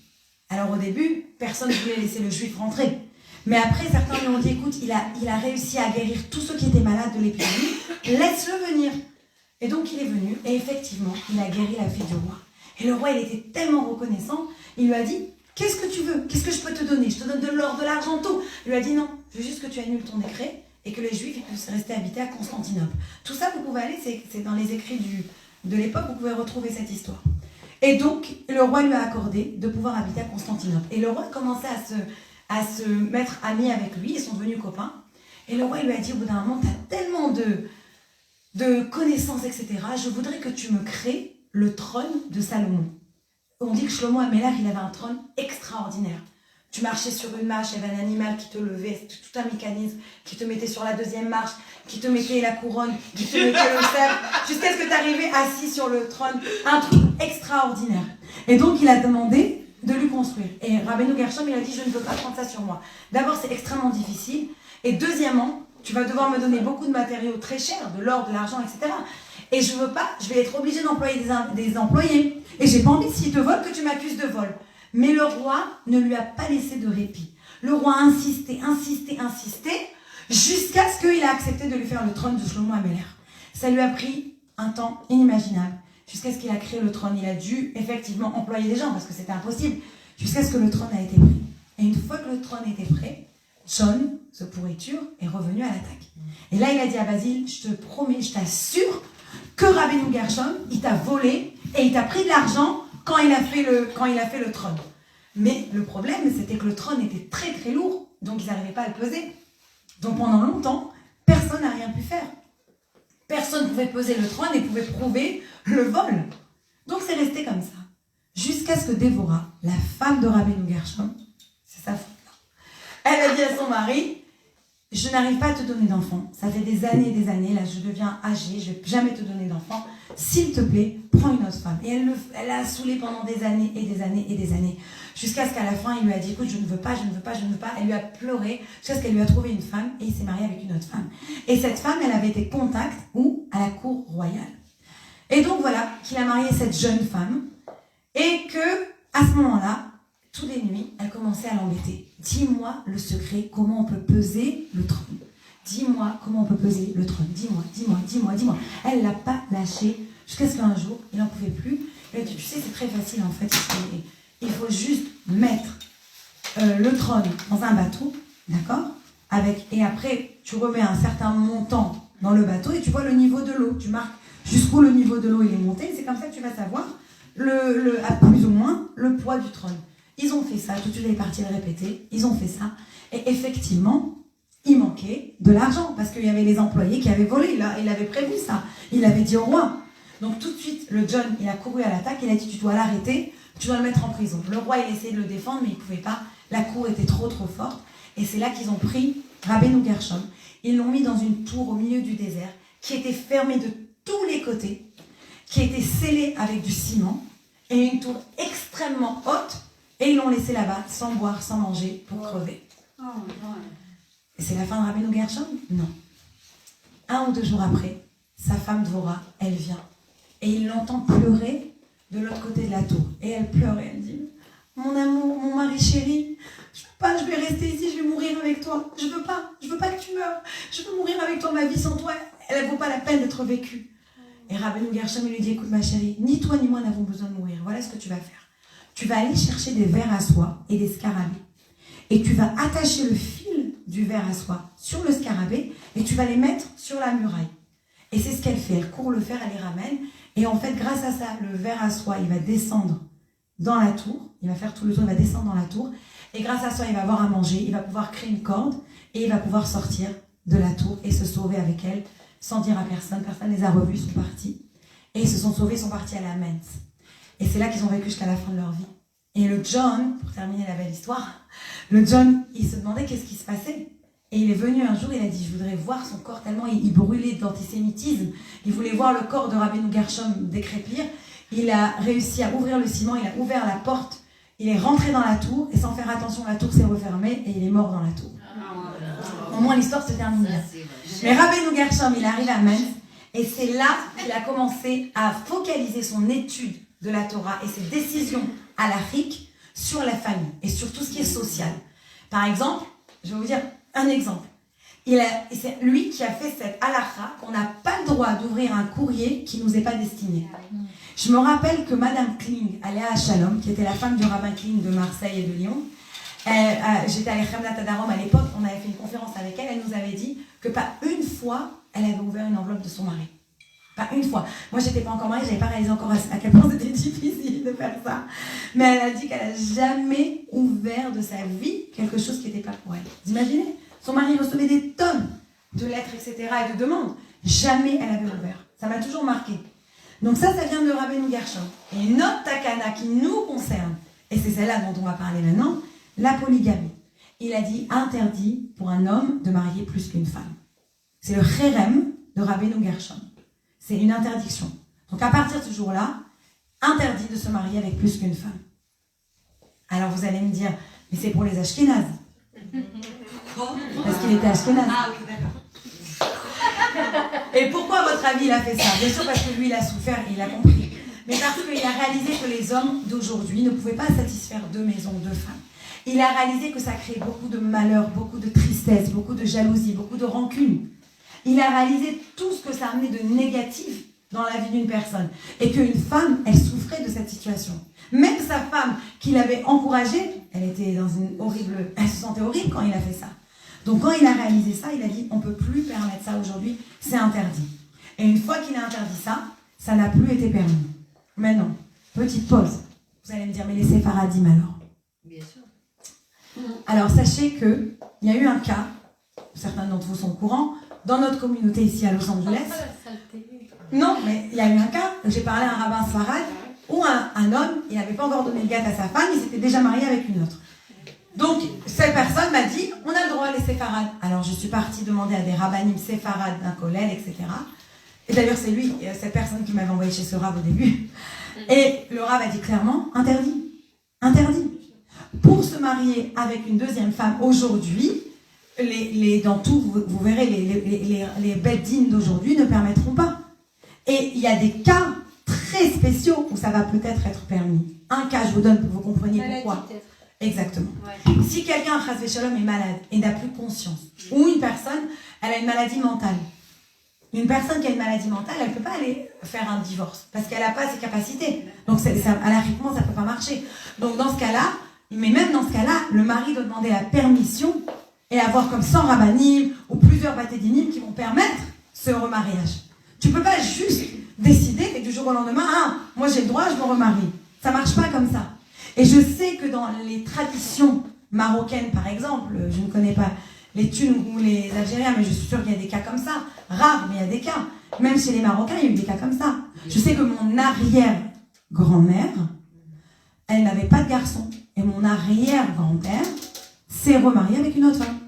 Alors au début, personne ne voulait laisser le juif rentrer. Mais après, certains lui ont dit, écoute, il a réussi à guérir tous ceux qui étaient malades de l'épidémie, laisse-le venir. Et donc il est venu, et effectivement, il a guéri la fille du roi. Et le roi, il était tellement reconnaissant, il lui a dit, qu'est-ce que tu veux? Qu'est-ce que je peux te donner? Je te donne de l'or, de l'argent, tout. Il lui a dit, non, je veux juste que tu annules ton décret, et que les juifs puissent rester habités à Constantinople. Tout ça, vous pouvez aller, c'est dans les écrits de l'époque, vous pouvez retrouver cette histoire. Et donc, le roi lui a accordé de pouvoir habiter à Constantinople. Et le roi commençait à se mettre ami avec lui, ils sont devenus copains. Et le roi lui a dit, au bout d'un moment, tu as tellement de connaissances, etc. Je voudrais que tu me crées le trône de Salomon. On dit que Shlomo Améler, il avait un trône extraordinaire. Tu marchais sur une marche, il y avait un animal qui te levait, tout un mécanisme qui te mettait sur la deuxième marche, qui te mettait la couronne, qui te mettait le sceptre, jusqu'à ce que tu arrivais assis sur le trône. Un truc extraordinaire. Et donc, il a demandé de lui construire. Et Rabbeinu Gershom, il a dit, je ne peux pas prendre ça sur moi. D'abord, c'est extrêmement difficile. Et deuxièmement, tu vas devoir me donner beaucoup de matériaux très chers, de l'or, de l'argent, etc. Et je veux pas, je vais être obligée d'employer des employés. Et j'ai pas envie, s'ils te volent, que tu m'accuses de vol. Mais le roi ne lui a pas laissé de répit. Le roi a insisté, jusqu'à ce qu'il a accepté de lui faire le trône de Shlomo Améler. Ça lui a pris un temps inimaginable. Jusqu'à ce qu'il a créé le trône. Il a dû effectivement employer des gens, parce que c'était impossible. Jusqu'à ce que le trône a été pris. Et une fois que le trône était prêt, John, ce pourriture, est revenu à l'attaque. Et là, il a dit à Basile, je te promets, je t'assure que Rabbeinu Gershom, il t'a volé et il t'a pris de l'argent quand il a fait le trône. Mais le problème, c'était que le trône était très très lourd, donc ils n'arrivaient pas à le peser. Donc pendant longtemps, personne n'a rien pu faire. Personne ne pouvait peser le trône et pouvait prouver le vol. Donc c'est resté comme ça. Jusqu'à ce que Dévorah, la femme de Rabbeinu Gershom, c'est sa faute là, elle a dit à son mari, je n'arrive pas à te donner d'enfant. Ça fait des années, là je deviens âgée, je ne vais jamais te donner d'enfant. S'il te plaît, prends une autre femme. Et elle a saoulé pendant des années et des années et des années. Jusqu'à ce qu'à la fin, il lui a dit, écoute, je ne veux pas. Elle lui a pleuré jusqu'à ce qu'elle lui a trouvé une femme et il s'est marié avec une autre femme. Et cette femme, elle avait des contacts où? À la cour royale. Et donc voilà, qu'il a marié cette jeune femme et que, à ce moment-là, toutes les nuits, elle commençait à l'embêter. Dis-moi le secret, comment on peut peser le trône. Dis-moi comment on peut peser le trône. Dis-moi. Elle ne l'a pas lâché jusqu'à ce qu'un jour, il n'en pouvait plus. Il a dit, tu sais, c'est très facile en fait. Il faut juste mettre le trône dans un bateau, d'accord, et après, tu remets un certain montant dans le bateau et tu vois le niveau de l'eau. Tu marques jusqu'où le niveau de l'eau il est monté. C'est comme ça que tu vas savoir, à plus ou moins, le poids du trône. Ils ont fait ça, tout de suite elle est partie le répéter, ils ont fait ça, et effectivement, il manquait de l'argent, parce qu'il y avait les employés qui avaient volé, là, il avait prévu ça, il avait dit au roi. Donc tout de suite, le John, il a couru à l'attaque, il a dit, tu dois l'arrêter, tu dois le mettre en prison. Le roi, il a essayé de le défendre, mais il ne pouvait pas, la cour était trop forte, et c'est là qu'ils ont pris Rabbeinu Gershom, ils l'ont mis dans une tour au milieu du désert, qui était fermée de tous les côtés, qui était scellée avec du ciment, et une tour extrêmement haute. Et ils l'ont laissé là-bas, sans boire, sans manger, pour crever. Et c'est la fin de Rabbeinu Gershom? Non. 1 ou 2 jours après, sa femme Dvorah, elle vient. Et il l'entend pleurer de l'autre côté de la tour. Et elle pleure et elle dit, mon amour, mon mari chéri, je vais rester ici, je vais mourir avec toi. Je veux pas que tu meurs. Je veux mourir avec toi, ma vie sans toi, elle ne vaut pas la peine d'être vécue. Et Rabbeinu Gershom, il lui dit, écoute ma chérie, ni toi ni moi n'avons besoin de mourir. Voilà ce que tu vas faire. Tu vas aller chercher des vers à soie et des scarabées. Et tu vas attacher le fil du ver à soie sur le scarabée et tu vas les mettre sur la muraille. Et c'est ce qu'elle fait. Elle court le fer, elle les ramène. Et en fait, grâce à ça, le ver à soie, il va descendre dans la tour. Il va faire tout le tour, il va descendre dans la tour. Et grâce à ça, il va avoir à manger. Il va pouvoir créer une corde et il va pouvoir sortir de la tour et se sauver avec elle sans dire à personne. Personne ne les a revus, ils sont partis. Et ils se sont sauvés, ils sont partis à la Metz. Et c'est là qu'ils ont vécu jusqu'à la fin de leur vie. Et le John, pour terminer la belle histoire, le John, il se demandait qu'est-ce qui se passait. Et il est venu un jour, il a dit, je voudrais voir son corps, tellement il brûlait d'antisémitisme. Il voulait voir le corps de Rabbeinu Gershom décrépir. Il a réussi à ouvrir le ciment, il a ouvert la porte, il est rentré dans la tour, et sans faire attention, la tour s'est refermée, et il est mort dans la tour. Au moins, l'histoire se termine bien. Mais Rabbeinu Gershom, il arrive à Metz, et c'est là qu'il a commencé à focaliser son étude de la Torah et ses décisions halachiques sur la famille et sur tout ce qui est social. Par exemple, je vais vous dire un exemple. C'est lui qui a fait cette halakha qu'on n'a pas le droit d'ouvrir un courrier qui ne nous est pas destiné. Je me rappelle que Madame Kling, Aléa Shalom, qui était la femme du rabbin Kling de Marseille et de Lyon, j'étais à l'Echemnat Adarom à l'époque, on avait fait une conférence avec elle, elle nous avait dit que pas une fois, elle avait ouvert une enveloppe de son mari. Pas une fois. Moi, j'étais pas encore mariée, j'avais pas réalisé encore à quel point c'était difficile de faire ça. Mais elle a dit qu'elle a jamais ouvert de sa vie quelque chose qui n'était pas pour elle. Vous imaginez? Son mari recevait des tonnes de lettres, etc. et de demandes. Jamais elle avait ouvert. Ça m'a toujours marqué. Donc ça vient de Rabbeinu Gershom. Et une autre takana qui nous concerne, et c'est celle-là dont on va parler maintenant, la polygamie. Il a dit interdit pour un homme de marier plus qu'une femme. C'est le chérem de Rabbeinu Gershom. C'est une interdiction. Donc à partir de ce jour-là, interdit de se marier avec plus qu'une femme. Alors vous allez me dire, mais c'est pour les Ashkénazes. Parce qu'il était Ashkénaze. Ah oui, d'accord. Et pourquoi, à votre avis, il a fait ça? Bien sûr parce que lui, il a souffert et il a compris. Mais parce qu'il a réalisé que les hommes d'aujourd'hui ne pouvaient pas satisfaire 2 maisons, 2 femmes. Il a réalisé que ça créait beaucoup de malheur, beaucoup de tristesse, beaucoup de jalousie, beaucoup de rancune. Il a réalisé tout ce que ça amenait de négatif dans la vie d'une personne. Et qu'une femme, elle souffrait de cette situation. Même sa femme, qui l'avait encouragée, elle se sentait horrible quand il a fait ça. Donc quand il a réalisé ça, il a dit, on ne peut plus permettre ça aujourd'hui, c'est interdit. Et une fois qu'il a interdit ça, ça n'a plus été permis. Maintenant, petite pause. Vous allez me dire, mais les séfaradim alors? Bien sûr. Alors sachez qu'il y a eu un cas, certains d'entre vous sont au courant, dans notre communauté ici à Los Angeles. Non, mais il y a eu un cas, j'ai parlé à un rabbin sfarad, où un homme, il n'avait pas encore donné le gâte à sa femme, il s'était déjà marié avec une autre. Donc, cette personne m'a dit, on a le droit à les séfarades. Alors, je suis partie demander à des rabbinim séfarades d'un collège, etc. Et d'ailleurs, c'est lui, cette personne qui m'avait envoyé chez ce rab au début. Et le rab a dit clairement, interdit. Interdit. Pour se marier avec une deuxième femme aujourd'hui, dans tout, vous verrez, les bed-din d'aujourd'hui ne permettront pas. Et il y a des cas très spéciaux où ça va peut-être être permis. Un cas, je vous donne pour que vous compreniez pourquoi. Exactement. Ouais. Si quelqu'un, chas v'shalom, est malade et n'a plus conscience, ou une personne, elle a une maladie mentale. Une personne qui a une maladie mentale, elle ne peut pas aller faire un divorce parce qu'elle n'a pas ses capacités. Donc, à l'arrivement, ça ne peut pas marcher. Donc, dans ce cas-là, mais même dans ce cas-là, le mari doit demander la permission et avoir comme 100 rabbanim ou plusieurs batédinim qui vont permettre ce remariage. Tu ne peux pas juste décider et du jour au lendemain, moi j'ai le droit, je me remarie. Ça ne marche pas comme ça. Et je sais que dans les traditions marocaines, par exemple, je ne connais pas les Tunes ou les Algériens, mais je suis sûre qu'il y a des cas comme ça. Rares, mais il y a des cas. Même chez les Marocains, il y a eu des cas comme ça. Je sais que mon arrière-grand-mère, elle n'avait pas de garçon. Et mon arrière-grand-père s'est remarié avec une autre femme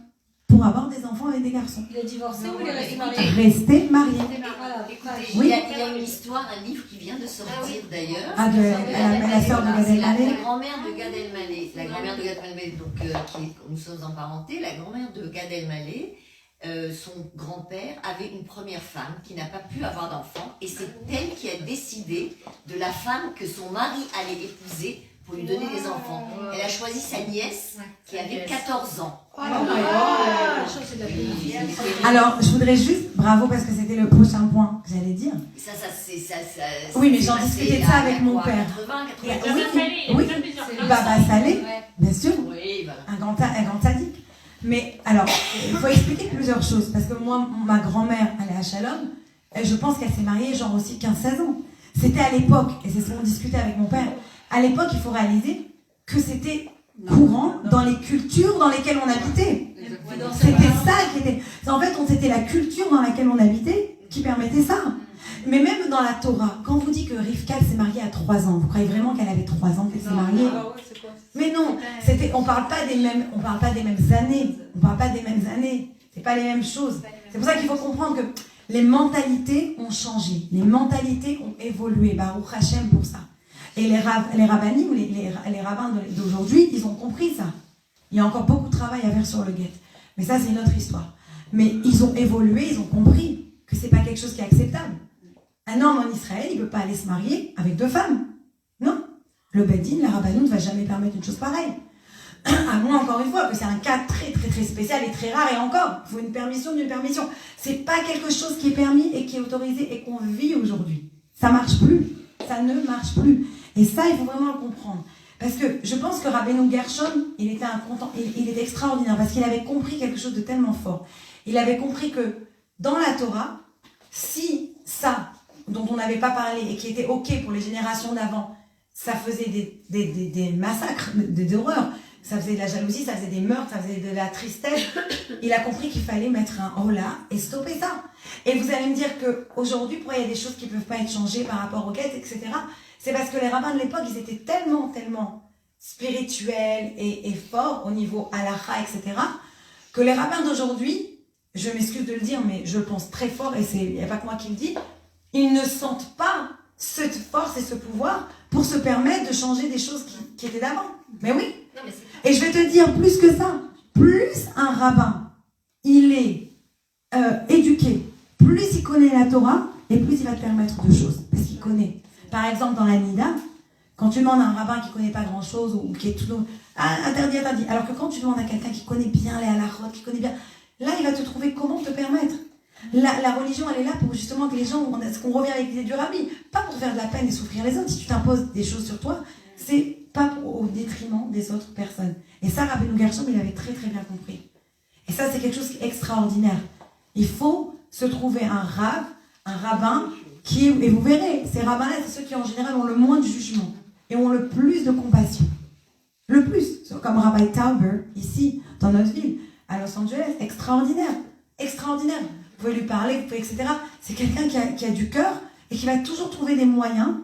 pour avoir des enfants avec des garçons. Il est divorcé ou il est resté marié? Resté marié. Il y a une histoire, un livre qui vient de sortir d'ailleurs. La sœur de Gad Elmaleh. La grand-mère de Gad Elmaleh. La grand-mère de Gad Elmaleh, donc nous sommes en parenté. La grand-mère de Gad Elmaleh, son grand-père avait une première femme qui n'a pas pu avoir d'enfant. Et c'est elle qui a décidé de la femme que son mari allait épouser pour lui donner des enfants. Elle a choisi sa nièce qui avait 14 ans. Alors, je voudrais juste, bravo parce que c'était le prochain point que j'allais dire. Ça, oui, mais j'en discutais de ça avec mon père. 80, oui, Baba Salé, bien sûr, oui, voilà. un grand sadique. Mais alors, il faut expliquer plusieurs choses parce que moi, ma grand-mère, elle est à Shalom, et je pense qu'elle s'est mariée genre aussi 15-16 ans. C'était à l'époque, et c'est ce qu'on discutait avec mon père, à l'époque, il faut réaliser que c'était courant dans les cultures dans lesquelles on habitait. C'était ça qui était... En fait, c'était la culture dans laquelle on habitait qui permettait ça. Mais même dans la Torah, quand on vous dit que Rivka s'est mariée à 3 ans, vous croyez vraiment qu'elle avait 3 ans qu'elle s'est mariée? Mais non, on parle pas des mêmes années. On parle pas des mêmes années. C'est pas les mêmes choses. C'est pour ça qu'il faut comprendre que les mentalités ont changé. Les mentalités ont évolué. Baruch Hashem pour ça. Et les rabbinim, les rabbins d'aujourd'hui, ils ont compris ça. Il y a encore beaucoup de travail à faire sur le guet. Mais ça, c'est une autre histoire. Mais ils ont évolué, ils ont compris que c'est pas quelque chose qui est acceptable. Un homme en Israël, il ne peut pas aller se marier avec 2 femmes. Non. Le Beddin, la rabbanou ne va jamais permettre une chose pareille. À moins, encore une fois, que c'est un cas très, très, très spécial et très rare. Et encore, il faut une permission d'une permission. C'est pas quelque chose qui est permis et qui est autorisé et qu'on vit aujourd'hui. Ça marche plus. Ça ne marche plus. Et ça, il faut vraiment le comprendre. Parce que je pense que Rabbeinu Gershon, il était extraordinaire parce qu'il avait compris quelque chose de tellement fort. Il avait compris que dans la Torah, si ça, dont on n'avait pas parlé et qui était OK pour les générations d'avant, ça faisait des massacres, des horreurs, ça faisait de la jalousie, ça faisait des meurtres, ça faisait de la tristesse, il a compris qu'il fallait mettre un holà et stopper ça. Et vous allez me dire qu'aujourd'hui, pourquoi il y a des choses qui ne peuvent pas être changées par rapport aux guettes, etc. C'est parce que les rabbins de l'époque, ils étaient tellement spirituels et forts au niveau halakha, etc., que les rabbins d'aujourd'hui, je m'excuse de le dire, mais je le pense très fort, et il n'y a pas que moi qui le dis, ils ne sentent pas cette force et ce pouvoir pour se permettre de changer des choses qui étaient d'avant. Mais oui. Non, mais et je vais te dire plus que ça. Plus un rabbin, il est éduqué, plus il connaît la Torah, et plus il va te permettre de choses. Parce qu'il connaît. Par exemple, dans la Nida, quand tu demandes à un rabbin qui ne connaît pas grand-chose, ou qui est tout interdit. Alors que quand tu demandes à quelqu'un qui connaît bien les halachot, qui connaît bien, là, il va te trouver comment te permettre. La religion, elle est là pour justement que les gens, ce qu'on revient avec l'idée du rabbi, pas pour faire de la peine et souffrir les autres. Si tu t'imposes des choses sur toi, c'est pas au détriment des autres personnes. Et ça, Rabbeinu Gershom, il avait très très bien compris. Et ça, c'est quelque chose qui est extraordinaire. Il faut se trouver un rabbin, et vous verrez, ces rabbins-là, c'est ceux qui en général ont le moins de jugement et ont le plus de compassion. Le plus. Comme Rabbi Tauber, ici, dans notre ville, à Los Angeles, extraordinaire. Extraordinaire. Vous pouvez lui parler, etc. C'est quelqu'un qui a du cœur et qui va toujours trouver des moyens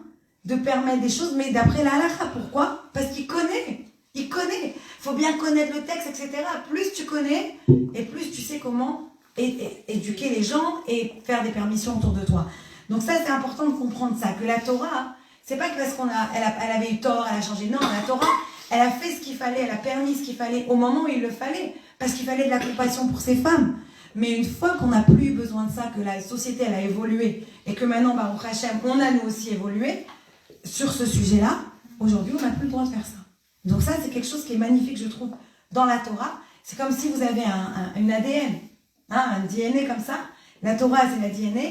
de permettre des choses, mais d'après la halakha. Pourquoi? Parce qu'il connaît. Il connaît. faut bien connaître le texte, etc. Plus tu connais, et plus tu sais comment éduquer les gens et faire des permissions autour de toi. Donc ça, c'est important de comprendre ça, que la Torah, c'est pas que parce elle avait eu tort, elle a changé. Non, la Torah, elle a fait ce qu'il fallait, elle a permis ce qu'il fallait au moment où il le fallait, parce qu'il fallait de la compassion pour ces femmes. Mais une fois qu'on n'a plus besoin de ça, que la société, elle a évolué, et que maintenant, Baruch Hashem, on a nous aussi évolué sur ce sujet-là, aujourd'hui, on n'a plus le droit de faire ça. Donc ça, c'est quelque chose qui est magnifique, je trouve, dans la Torah. C'est comme si vous avez une ADN, un DNA comme ça. La Torah, c'est la DNA.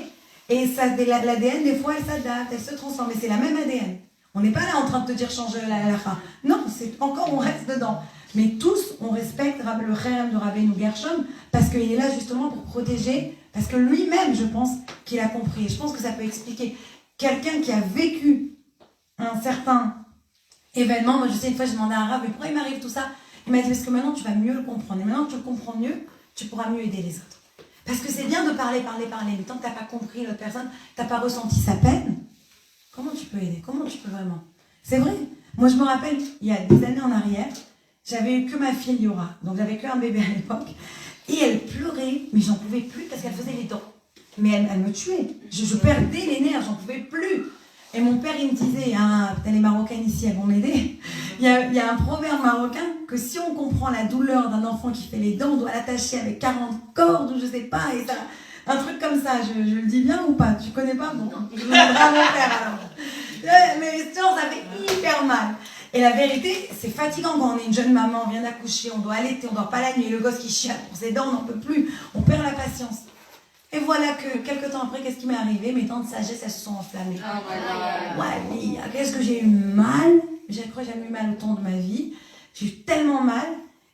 Et l'ADN, des fois, elle s'adapte, elle se transforme. Mais c'est la même ADN. On n'est pas là en train de te dire changer la halakha. Non, c'est encore, on reste dedans. Mais tous, on respecte le Kherem de Rabbeinu Gershom parce qu'il est là justement pour protéger. Parce que lui-même, je pense qu'il a compris. Je pense que ça peut expliquer. Quelqu'un qui a vécu un certain événement. Moi, je sais, une fois, je demandais à un rab, mais pourquoi il m'arrive tout ça? Il m'a dit, parce que maintenant, tu vas mieux le comprendre. Et maintenant que tu le comprends mieux, tu pourras mieux aider les autres. Parce que c'est bien de parler. Mais tant que tu n'as pas compris l'autre personne, tu n'as pas ressenti sa peine, comment tu peux aider? Comment tu peux vraiment? C'est vrai. Moi, je me rappelle, il y a des années en arrière, j'avais eu que ma fille Yora. Donc, j'avais que un bébé à l'époque. Et elle pleurait, mais j'en pouvais plus parce qu'elle faisait les dents. Mais elle me tuait. Je perdais les nerfs, j'en pouvais plus. Et mon père, il me disait, les Marocaines ici, elles vont m'aider. Il y a un proverbe marocain que si on comprend la douleur d'un enfant qui fait les dents, on doit l'attacher avec 40 cordes ou je sais pas. Et ça, un truc comme ça, je le dis bien ou pas? Tu connais pas? Bon, je demanderai à mon père alors. Mais ça fait hyper mal. Et la vérité, c'est fatigant quand on est une jeune maman, on vient d'accoucher, on doit allaiter, on dort pas la nuit, le gosse qui chiale pour ses dents, on n'en peut plus, on perd la patience. Et voilà que quelques temps après, qu'est-ce qui m'est arrivé? Mes dents de sagesse, elles se sont enflammées. Ouais, qu'est-ce que j'ai eu mal? J'ai cru que j'avais eu mal au temps de ma vie. J'ai eu tellement mal,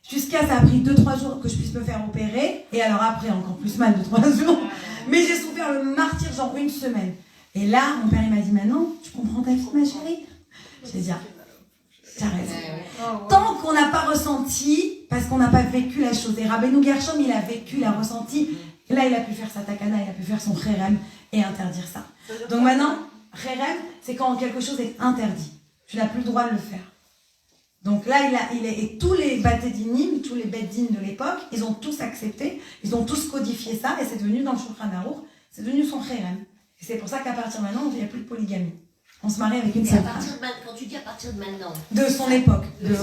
jusqu'à ça a pris 2-3 jours que je puisse me faire opérer. Et alors après, encore plus mal de 3 jours. Mais j'ai souffert le martyre, genre 1 semaine. Et là, mon père, il m'a dit, maintenant, tu comprends ta vie, ma chérie? J'ai dit, t'as raison. Tant qu'on n'a pas ressenti, parce qu'on n'a pas vécu la chose. Et Rabbeinu Gershom, il a vécu, il a ressenti. Et là, il a pu faire sa takana, il a pu faire son kherem et interdire ça. Donc maintenant, kherem, c'est quand quelque chose est interdit. Tu n'as plus le droit de le faire. Donc là, et tous les batédinim, tous les beddin de l'époque, ils ont tous accepté, ils ont tous codifié ça, et c'est devenu dans le Shulchan Aruch, c'est devenu son kherem. Et c'est pour ça qu'à partir de maintenant, il n'y a plus de polygamie. On se marie avec une seule femme. Quand tu dis à partir de maintenant. De son époque. De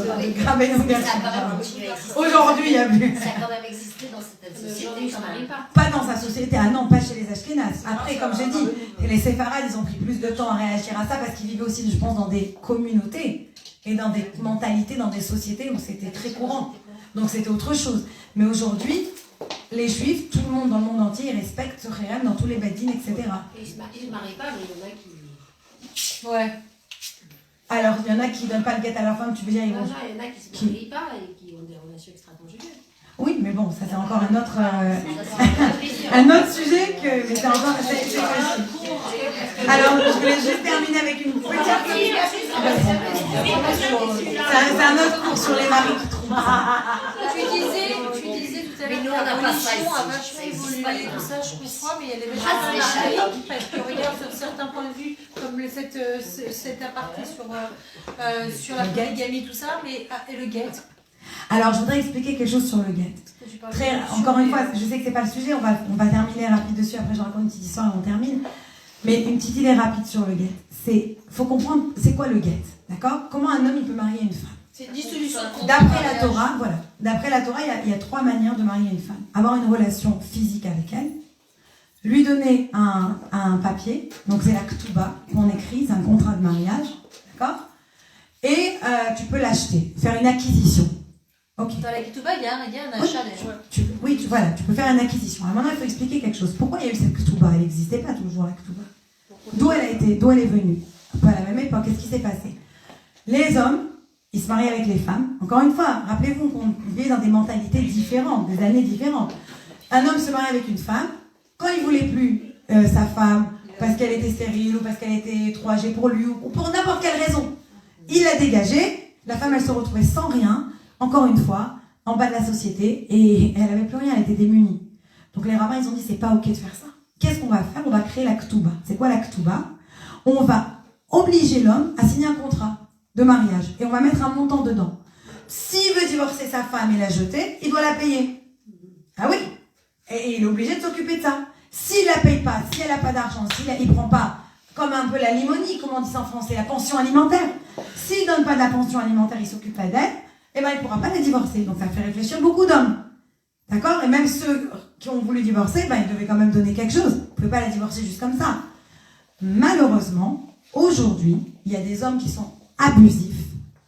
Rabbeinu Gershom. Aujourd'hui, il n'y a plus. Ça a quand même existé dans cette société. Pas dans sa société, ah non, pas chez les Ashkénazes. Après, comme j'ai dit, les Séfarades, ils ont pris plus de temps à réagir à ça parce qu'ils vivaient aussi, je pense, dans des communautés et dans des mentalités, dans des sociétés où c'était très courant. Donc c'était autre chose. Mais aujourd'hui, les Juifs, tout le monde dans le monde entier, ils respectent ce kherem dans tous les beddin, etc. Et ils se marient pas, mais il y en a qui... Ouais. Alors, il y en a qui ne donnent pas le guet à leur femme, tu veux dire, ils vont... Non, il y en a qui se marient pas et qui ont des relations extra-conjugales. Oui, mais bon, ça c'est encore un autre, un autre sujet que... Mais c'est encore... Alors, je voulais juste terminer avec une petite... C'est un autre cours sur les maris qui trouvent ça. Tu disais tout à l'heure que l'abolition a vachement évolué, tout ça je comprends, mais il y a des vachement parce que regarde sur certains points de vue, comme cet aparté sur la polygamie, tout ça, mais et le guet. Alors, je voudrais expliquer quelque chose sur le guet. Encore une fois, je sais que c'est pas le sujet, on va terminer rapide dessus, après je raconte une petite histoire et on termine. Mais une petite idée rapide sur le guet. Faut comprendre, c'est quoi le guet, d'accord? Comment un homme il peut marier une femme? C'est une dissolution. D'après la Torah, voilà. D'après la Torah, il y a 3 manières de marier une femme. Avoir une relation physique avec elle, lui donner un papier, donc c'est la ketouba qu'on écrit, c'est un contrat de mariage, d'accord? Et tu peux l'acheter, faire une acquisition. Ok. Dans la ketouba, il y a un achat déjà. Voilà, tu peux faire une acquisition. Alors maintenant, il faut expliquer quelque chose. Pourquoi il y a eu cette ketouba? Elle n'existait pas toujours, la ketouba. D'où elle est venue? Pas à la même époque. Qu'est-ce qui s'est passé? Les hommes, ils se marient avec les femmes. Encore une fois, rappelez-vous qu'on vivait dans des mentalités différentes, des années différentes. Un homme se marie avec une femme. Quand il ne voulait plus sa femme, parce qu'elle était stérile ou parce qu'elle était trop âgée pour lui ou pour n'importe quelle raison, il l'a dégagée. La femme, elle se retrouvait sans rien, encore une fois, en bas de la société, et elle n'avait plus rien, elle était démunie. Donc les rabbins, ils ont dit, c'est pas ok de faire ça. Qu'est-ce qu'on va faire? On va créer la ketouba. C'est quoi la ketouba? On va obliger l'homme à signer un contrat de mariage et on va mettre un montant dedans. s'il veut divorcer sa femme et la jeter, il doit la payer. Ah oui. Et il est obligé de s'occuper de ça. S'il la paye pas, si elle n'a pas d'argent, il prend pas, comme un peu la limonie, comme on dit ça en français, la pension alimentaire. S'il donne pas de la pension alimentaire, il s'occupe pas d'elle, eh ben il pourra pas la divorcer. Donc ça fait réfléchir beaucoup d'hommes. D'accord? Et même ceux qui ont voulu divorcer, ben ils devaient quand même donner quelque chose. Vous pouvez pas la divorcer juste comme ça. Malheureusement, aujourd'hui, il y a des hommes qui sont abusifs.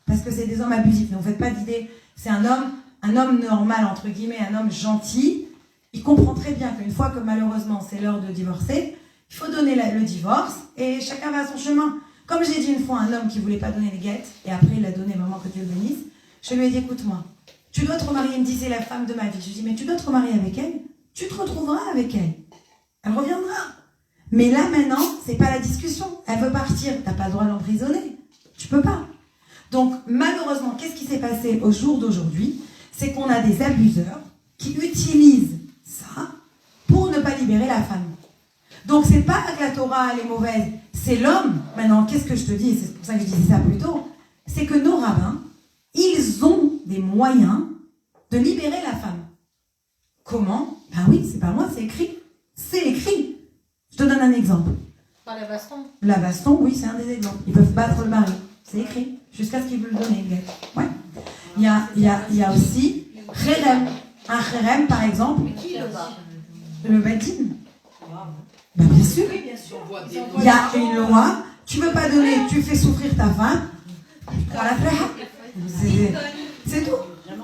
Parce que c'est des hommes abusifs. Ne vous faites pas d'idée. C'est un homme normal, entre guillemets, un homme gentil. Il comprend très bien qu'une fois que malheureusement c'est l'heure de divorcer, il faut donner le divorce et chacun va à son chemin. Comme j'ai dit une fois à un homme qui ne voulait pas donner les guettes, et après il a donné, vraiment que Dieu le bénisse, je lui ai dit, écoute-moi, tu dois te remarier, il me dit, c'est la femme de ma vie. Je lui ai dit, mais tu dois te remarier avec elle, tu te retrouveras avec elle. Elle reviendra. Mais là maintenant, c'est pas la discussion. Elle veut partir, tu n'as pas le droit de l'emprisonner. Tu peux pas. Donc malheureusement, qu'est-ce qui s'est passé au jour d'aujourd'hui? C'est qu'on a des abuseurs qui utilisent ça pour ne pas libérer la femme. Donc c'est pas que la Torah elle est mauvaise, c'est l'homme. Maintenant, qu'est-ce que je te dis? C'est pour ça que je disais ça plus tôt. C'est que nos rabbins, ils ont des moyens de libérer la femme. Comment? Ben oui, c'est pas moi, c'est écrit. C'est écrit. Je te donne un exemple. Par la baston. La baston, oui, c'est un des exemples. Ils peuvent battre le mari. C'est écrit. Jusqu'à ce qu'ils veulent le donner, le gars. Ouais. Il y a aussi Kherem. Un Kherem, par exemple. Le Badin. Ben bien sûr. Il y a une loi. Tu veux pas donner, tu fais souffrir ta femme. Voilà, c'est tout.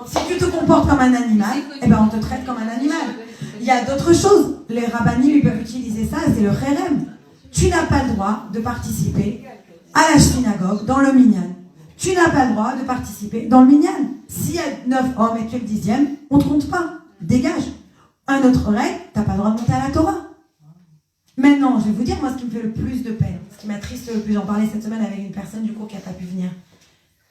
Si tu te comportes comme un animal, eh ben on te traite comme un animal. Il y a d'autres choses. Les rabbinim, ils peuvent utiliser ça, c'est le Kherem. Tu n'as pas le droit de participer à la synagogue dans le minyan. Tu n'as pas le droit de participer dans le minyan. S'il y a 9 hommes et tu es le 10e, on ne te compte pas. Dégage. Un autre règle, tu n'as pas le droit de monter à la Torah. Maintenant, je vais vous dire, moi, ce qui me fait le plus de peine, ce qui m'attriste le plus, j'en parlais cette semaine avec une personne du cours qui n'a pas pu venir.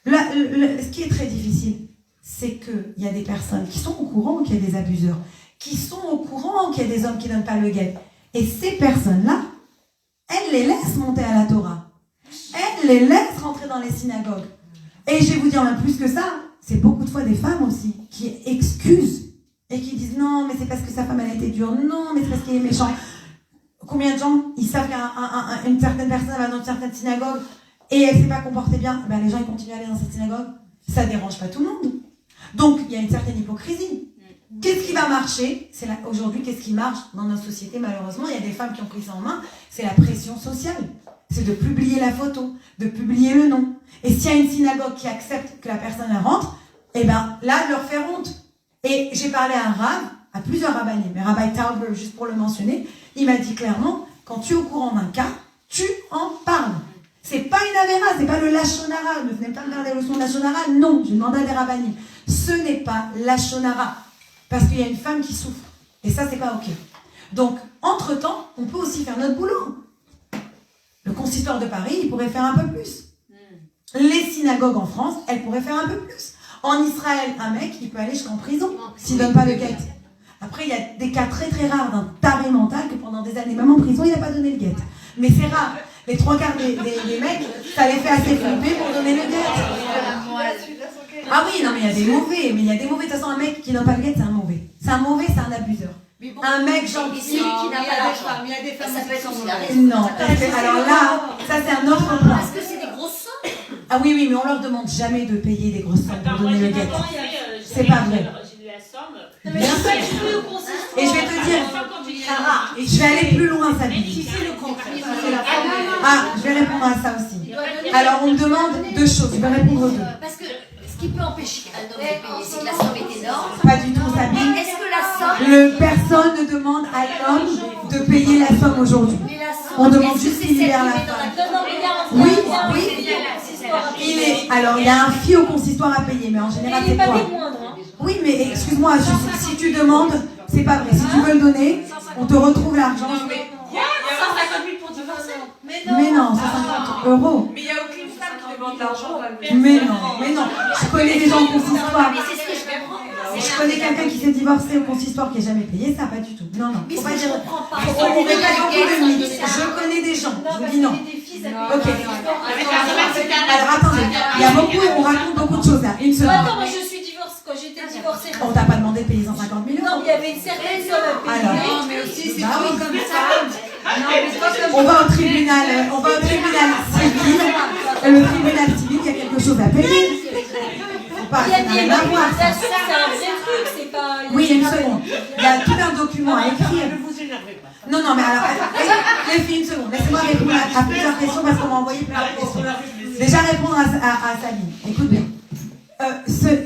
Ce qui est très difficile, c'est qu'il y a des personnes qui sont au courant qu'il y a des abuseurs, qui sont au courant qu'il y a des hommes qui ne donnent pas le guet. Et ces personnes-là, elles les laissent monter à la Torah. Elles les laissent rentrer dans les synagogues. Et je vais vous dire même plus que ça, c'est beaucoup de fois des femmes aussi qui excusent et qui disent non, mais c'est parce que sa femme elle a été dure, non, mais c'est parce qu'il est méchant. Combien de gens, ils savent qu'une certaine personne va dans une certaine synagogue et elle ne s'est pas comportée bien, ben les gens ils continuent à aller dans cette synagogue. Ça ne dérange pas tout le monde. Donc il y a une certaine hypocrisie. Qu'est-ce qui va marcher? Aujourd'hui, qu'est-ce qui marche dans notre société? Malheureusement, il y a des femmes qui ont pris ça en main. C'est la pression sociale. C'est de publier la photo, de publier le nom. Et s'il y a une synagogue qui accepte que la personne elle rentre, eh ben là, de leur faire honte. Et j'ai parlé à un rab, à plusieurs rabbinim, mais Rabbi Tauber, juste pour le mentionner, il m'a dit clairement, quand tu es au courant d'un cas, tu en parles. C'est pas une avéra, c'est pas le lachonara. Ne venez pas me faire des leçons de lachonara. Non, j'ai demandé à des rabbinim. Ce n'est pas lachonara. Parce qu'il y a une femme qui souffre. Et ça, c'est pas OK. Donc, entre-temps, on peut aussi faire notre boulot. Le consistoire de Paris, il pourrait faire un peu plus. Les synagogues en France, elles pourraient faire un peu plus. En Israël, un mec, il peut aller jusqu'en prison s'il ne donne pas le guet. Après, il y a des cas très très rares d'un taré mental que pendant des années, même en prison, il n'a pas donné le guet. Mais c'est rare. Les 3 quarts des mecs, ça les fait assez flipper pour donner le guet. Ah oui, non, mais il y a des mauvais. Mais il y a des mauvais. De toute façon, un mec qui n'a pas le guet, c'est un mauvais. C'est un mauvais, c'est un abuseur. Bon, un mec gentil qui n'a pas d'argent. Il y a des femmes, ça peut être aussi non, alors là, ça c'est un autre point. Parce que c'est des grosses sommes. Ah oui, oui, mais on leur demande jamais de payer des grosses sommes pour donner le guet. C'est pas vrai. J'ai eu la somme. Bien sûr. Et je vais te dire, je vais aller plus loin, Sabine. Ah, je vais répondre à ça aussi. Alors, on me demande 2 choses. Je vais répondre aux 2. Parce que ce qui peut empêcher un homme de payer, c'est que la somme est énorme. Pas du tout, Sabine. Est-ce que la somme... Personne ne demande à l'homme de payer la somme aujourd'hui. On demande juste qu'il libère la femme. Oui, oui. Alors, il y a un fee au consistoire à payer, mais en général, c'est quoi? Oui, mais excuse-moi, si tu demandes, c'est pas vrai. Si tu veux le donner, on te retrouve l'argent. 150 000 pour divorcer. Mais non, 150 euros. Mais il n'y a aucune femme qui demande l'argent. Mais non. Je connais des gens au consistoire. Mais c'est ce que je comprends. Je connais quelqu'un qui s'est divorcé au consistoire qui n'a jamais payé, ça pas du tout. Non. Mais Faut ce pas que je dire. comprends pas. On ne met pas beaucoup de mythes. Je connais des gens. Je vous dis non. qu'ils Ok. Alors, Alors attendez, il y a beaucoup, on raconte beaucoup de choses là. Une Non, seconde. attends, moi je suis divorcée. Quand j'étais divorcée, On t'a pas demandé de payer 150 000 non, euros. il y avait une certaine somme à payer. Alors. Non, mais aussi, c'est Bah pas oui. comme ça. Non, mais pas comme On va au tribunal civil. Le tribunal civil, il y a quelque chose à payer. Faut pas, Il y a ça n'a des rien à voir. manipulations, c'est un vrai truc, c'est pas. Oui, une seconde. Il y a tout un document à écrire. ne vous énervez pas. Non, mais alors, les filles, une seconde. Laissez-moi répondre à plusieurs questions parce qu'on m'a envoyé plein de questions. Déjà répondre à Sabine. Écoute bien.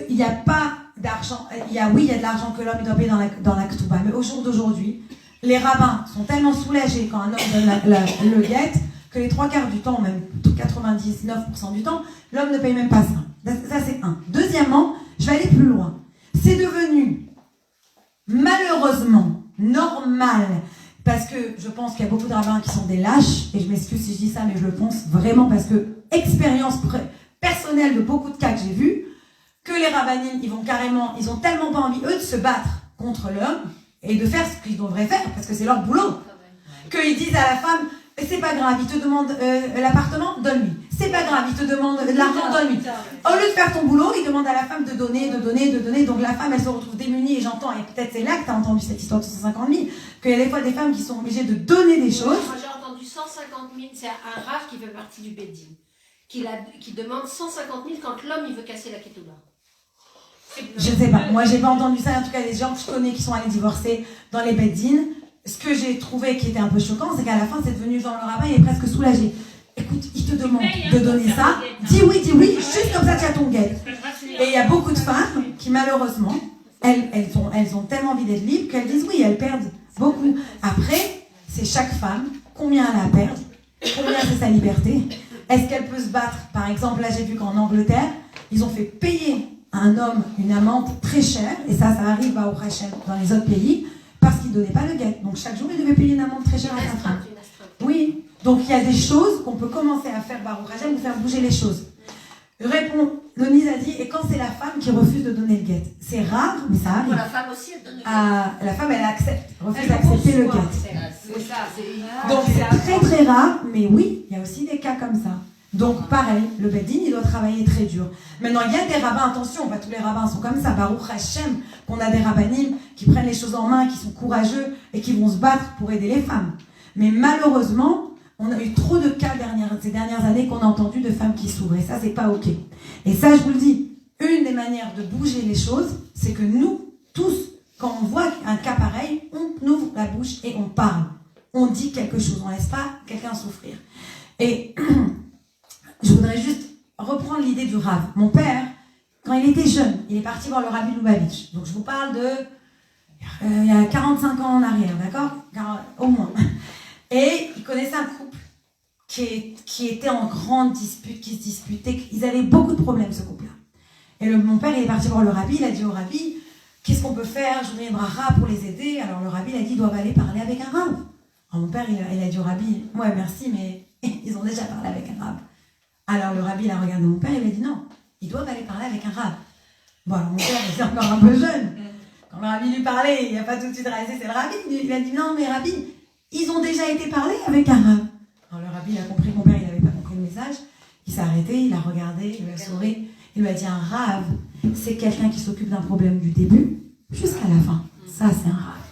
Il n'y a pas d'argent. Il y a de l'argent que l'homme doit payer dans la Ketouba. Mais au jour d'aujourd'hui, les rabbins sont tellement soulagés quand un homme donne le guet que les 3/4 du temps, même 99% du temps, l'homme ne paye même pas ça. Ça, c'est un. Deuxièmement, je vais aller plus loin. C'est devenu, malheureusement, normal, parce que je pense qu'il y a beaucoup de rabbins qui sont des lâches, et je m'excuse si je dis ça, mais je le pense vraiment parce que, expérience personnelle de beaucoup de cas que j'ai vus, que les rabbinines, ils ont tellement pas envie, eux, de se battre contre l'homme, et de faire ce qu'ils devraient faire, parce que c'est leur boulot, qu'ils disent à la femme, c'est pas grave, il te demande l'appartement, donne-lui. C'est pas grave, il te demande de l'argent, donne-lui. Au lieu de faire ton boulot, il demande à la femme de donner. Donc la femme, elle se retrouve démunie, et j'entends, et peut-être c'est là que tu as entendu cette histoire de 150 000, qu'il y a des fois des femmes qui sont obligées de donner des choses. Moi j'ai entendu 150 000, c'est un raf qui fait partie du Beddin, qui demande 150 000 quand l'homme il veut casser la ketouba. Je sais pas, moi j'ai pas entendu ça, en tout cas les gens que je connais qui sont allés divorcer dans les beddines, ce que j'ai trouvé qui était un peu choquant, c'est qu'à la fin c'est devenu genre le rabbin il est presque soulagé. Écoute, il te demande de donner ça, dis oui, juste comme ça tu as ton guet. Et il y a beaucoup de femmes qui malheureusement, elles ont tellement envie d'être libres qu'elles disent oui, elles perdent beaucoup. Après, c'est chaque femme, combien elle a à perdre, combien c'est sa liberté, est-ce qu'elle peut se battre. Par exemple, là j'ai vu qu'en Angleterre, ils ont fait payer à un homme une amende très chère, et ça arrive au Hachem dans les autres pays, parce qu'il ne donnait pas le guet. Donc chaque jour, il devait payer une amende très chère à sa femme. Oui, donc il y a des choses qu'on peut commencer à faire Baruch Hashem pour faire bouger les choses. Denise a dit, et quand c'est la femme qui refuse de donner le guet, c'est rare, mais ça arrive. Pour la femme aussi, elle donne le La femme, elle refuse d'accepter le guet. C'est ça. Donc c'est très très rare, mais oui, il y a aussi des cas comme ça. Donc pareil, le Beddin, il doit travailler très dur. Maintenant, il y a des rabbins, attention, pas tous les rabbins sont comme ça. Baruch Hashem, qu'on a des rabbinim qui prennent les choses en main, qui sont courageux et qui vont se battre pour aider les femmes. Mais malheureusement, on a eu trop de cas ces dernières années qu'on a entendu de femmes qui s'ouvrent. Et ça, c'est pas OK. Et ça, je vous le dis, une des manières de bouger les choses, c'est que nous, tous, quand on voit un cas pareil, on ouvre la bouche et on parle. On dit quelque chose, on laisse pas quelqu'un souffrir. Et je voudrais juste reprendre l'idée du Rav. Mon père, quand il était jeune, il est parti voir le Rabbi Lubavitch. Donc je vous parle de il y a 45 ans en arrière, d'accord? Au moins. Et il connaissait un couple qui était en grande dispute, qui se disputait. Ils avaient beaucoup de problèmes, ce couple-là. Et mon père, il est parti voir le Rabbi, il a dit au Rabbi, qu'est-ce qu'on peut faire? Je voudrais une bracha pour les aider. Alors le Rabbi, il a dit, ils doivent aller parler avec un Rav. Alors mon père, il a dit au Rabbi, ouais, merci, mais ils ont déjà parlé avec un Rav. Alors le Rabbi, il a regardé mon père, il a dit, non, ils doivent aller parler avec un Rav. Bon, alors mon père, il était encore un peu jeune. Quand le Rabbi lui parlait, il n'a pas tout de suite réalisé, c'est le Rabbi. Il a dit, non, mais Rabbi, ils ont déjà été parlés avec un Rav. Alors le Rabbi, il a compris que mon père, il n'avait pas compris le message. Il s'est arrêté, il a regardé, il lui a souri. Il lui a dit, un Rav, c'est quelqu'un qui s'occupe d'un problème du début jusqu'à la fin. Ça, c'est un Rav.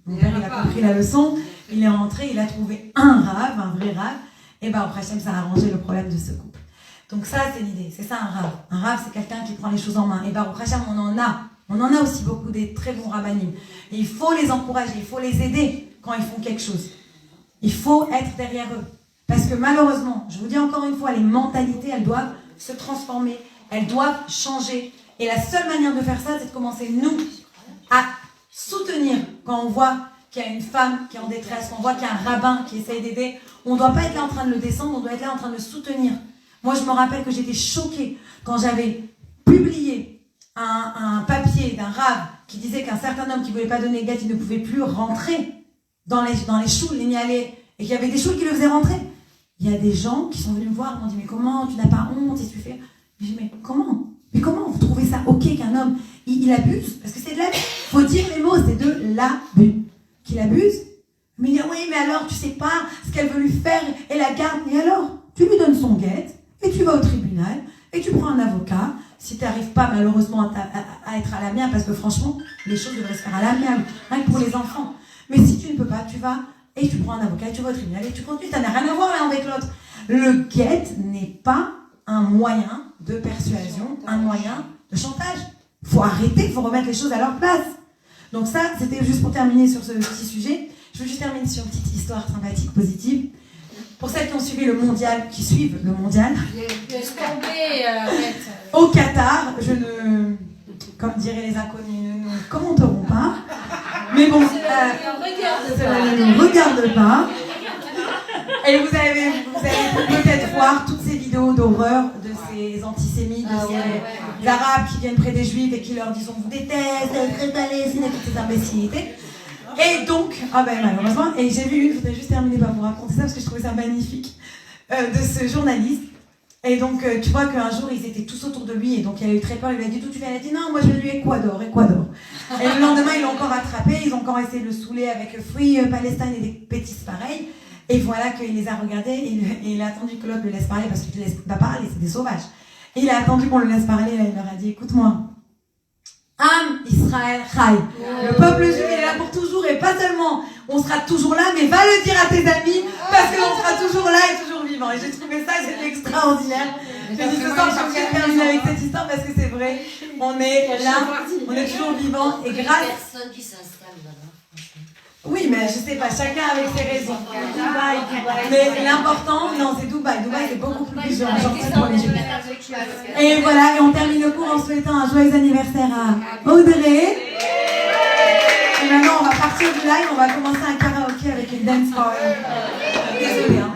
Mon père, il a compris la leçon. Il est rentré, il a trouvé un Rav, un vrai Rav. Et bien, au Hachem, ça a arrangé le problème de ce couple. Donc ça, c'est l'idée. C'est ça, un Rav. Un Rav, c'est quelqu'un qui prend les choses en main. Et bien, au Hachem, on en a aussi beaucoup des très bons rabbinim. Et il faut les encourager, il faut les aider quand ils font quelque chose. Il faut être derrière eux. Parce que malheureusement, je vous dis encore une fois, les mentalités, elles doivent se transformer. Elles doivent changer. Et la seule manière de faire ça, c'est de commencer, nous, à soutenir quand on voit qu'il y a une femme qui est en détresse, qu'on voit qu'il y a un rabbin qui essaye d'aider. On ne doit pas être là en train de le descendre, on doit être là en train de le soutenir. Moi, je me rappelle que j'étais choquée quand j'avais publié un papier d'un rave qui disait qu'un certain homme qui ne voulait pas donner guet, il ne pouvait plus rentrer dans les choules, il y allait, et qu'il y avait des choules qui le faisaient rentrer. Il y a des gens qui sont venus me voir et m'ont dit, mais comment, tu n'as pas honte, et tu fais... Je dis, mais comment vous trouvez ça ok qu'un homme, il abuse? Parce que c'est de l'abus. Il faut dire les mots, c'est de l'abus. Qu'il abuse? Mais il dit, oui, mais alors, tu sais pas ce qu'elle veut lui faire et la garde. Et alors, tu lui donnes son guette et tu vas au tribunal et tu prends un avocat. Si tu n'arrives pas malheureusement à être à l'amiable, parce que franchement, les choses devraient se faire à l'amiable, rien que pour les enfants. Mais si tu ne peux pas, tu vas et tu prends un avocat et tu vas au tribunal et tu continues. Ça n'a rien à voir l'un avec l'autre. Le guette n'est pas un moyen de persuasion, un moyen de chantage. Il faut arrêter, il faut remettre les choses à leur place. Donc ça, c'était juste pour terminer sur ce petit sujet. Je veux juste terminer sur une petite histoire sympathique, positive. Pour celles qui ont suivi le mondial, qui suivent le mondial, Laisse tomber, arrête. au Qatar, je ne, comme diraient les inconnus, ne nous commenterons pas. Mais bon, cela ne nous regarde pas. Et vous allez peut-être voir toutes ces vidéos d'horreur de ces antisémites, de ces arabes qui viennent près des juifs et qui leur disent on vous déteste, très palestine, toutes ces imbécilités. Et donc, malheureusement, et j'ai vu une, je voudrais juste terminer par vous raconter ça parce que je trouvais ça magnifique, de ce journaliste. Et donc, tu vois qu'un jour, ils étaient tous autour de lui, et donc il a eu très peur, il lui a dit d'où tu viens, il a dit non, moi je viens du Équateur. Et le lendemain, ils l'ont encore attrapé, ils ont encore essayé de le saouler avec Free Palestine et des bêtises pareilles. Et voilà qu'il les a regardés, et il a attendu que l'autre le laisse parler, parce qu'il ne laisse pas parler, c'est des sauvages. Et il a attendu qu'on le laisse parler, là, il leur a dit écoute-moi. Am Israël Chai. Le peuple juif est là pour toujours et pas seulement on sera toujours là, mais va le dire à tes amis parce qu'on sera toujours là et toujours vivant. Et j'ai trouvé ça extraordinaire. J'ai dit ce soir, je suis obligée de terminer avec cette histoire parce que c'est vrai. On est là, on est toujours vivant et grâce. Personne qui s'installe là-bas. Oui, mais je sais pas, chacun avec ses raisons. Dubaï. Mais l'important, non, c'est Dubaï. Dubaï, c'est beaucoup plus gentil pour les Juifs. Et voilà, et on termine le cours en souhaitant un joyeux anniversaire à Audrey. Et maintenant, on va partir du live, on va commencer un karaoké avec une dance party. Désolée, hein.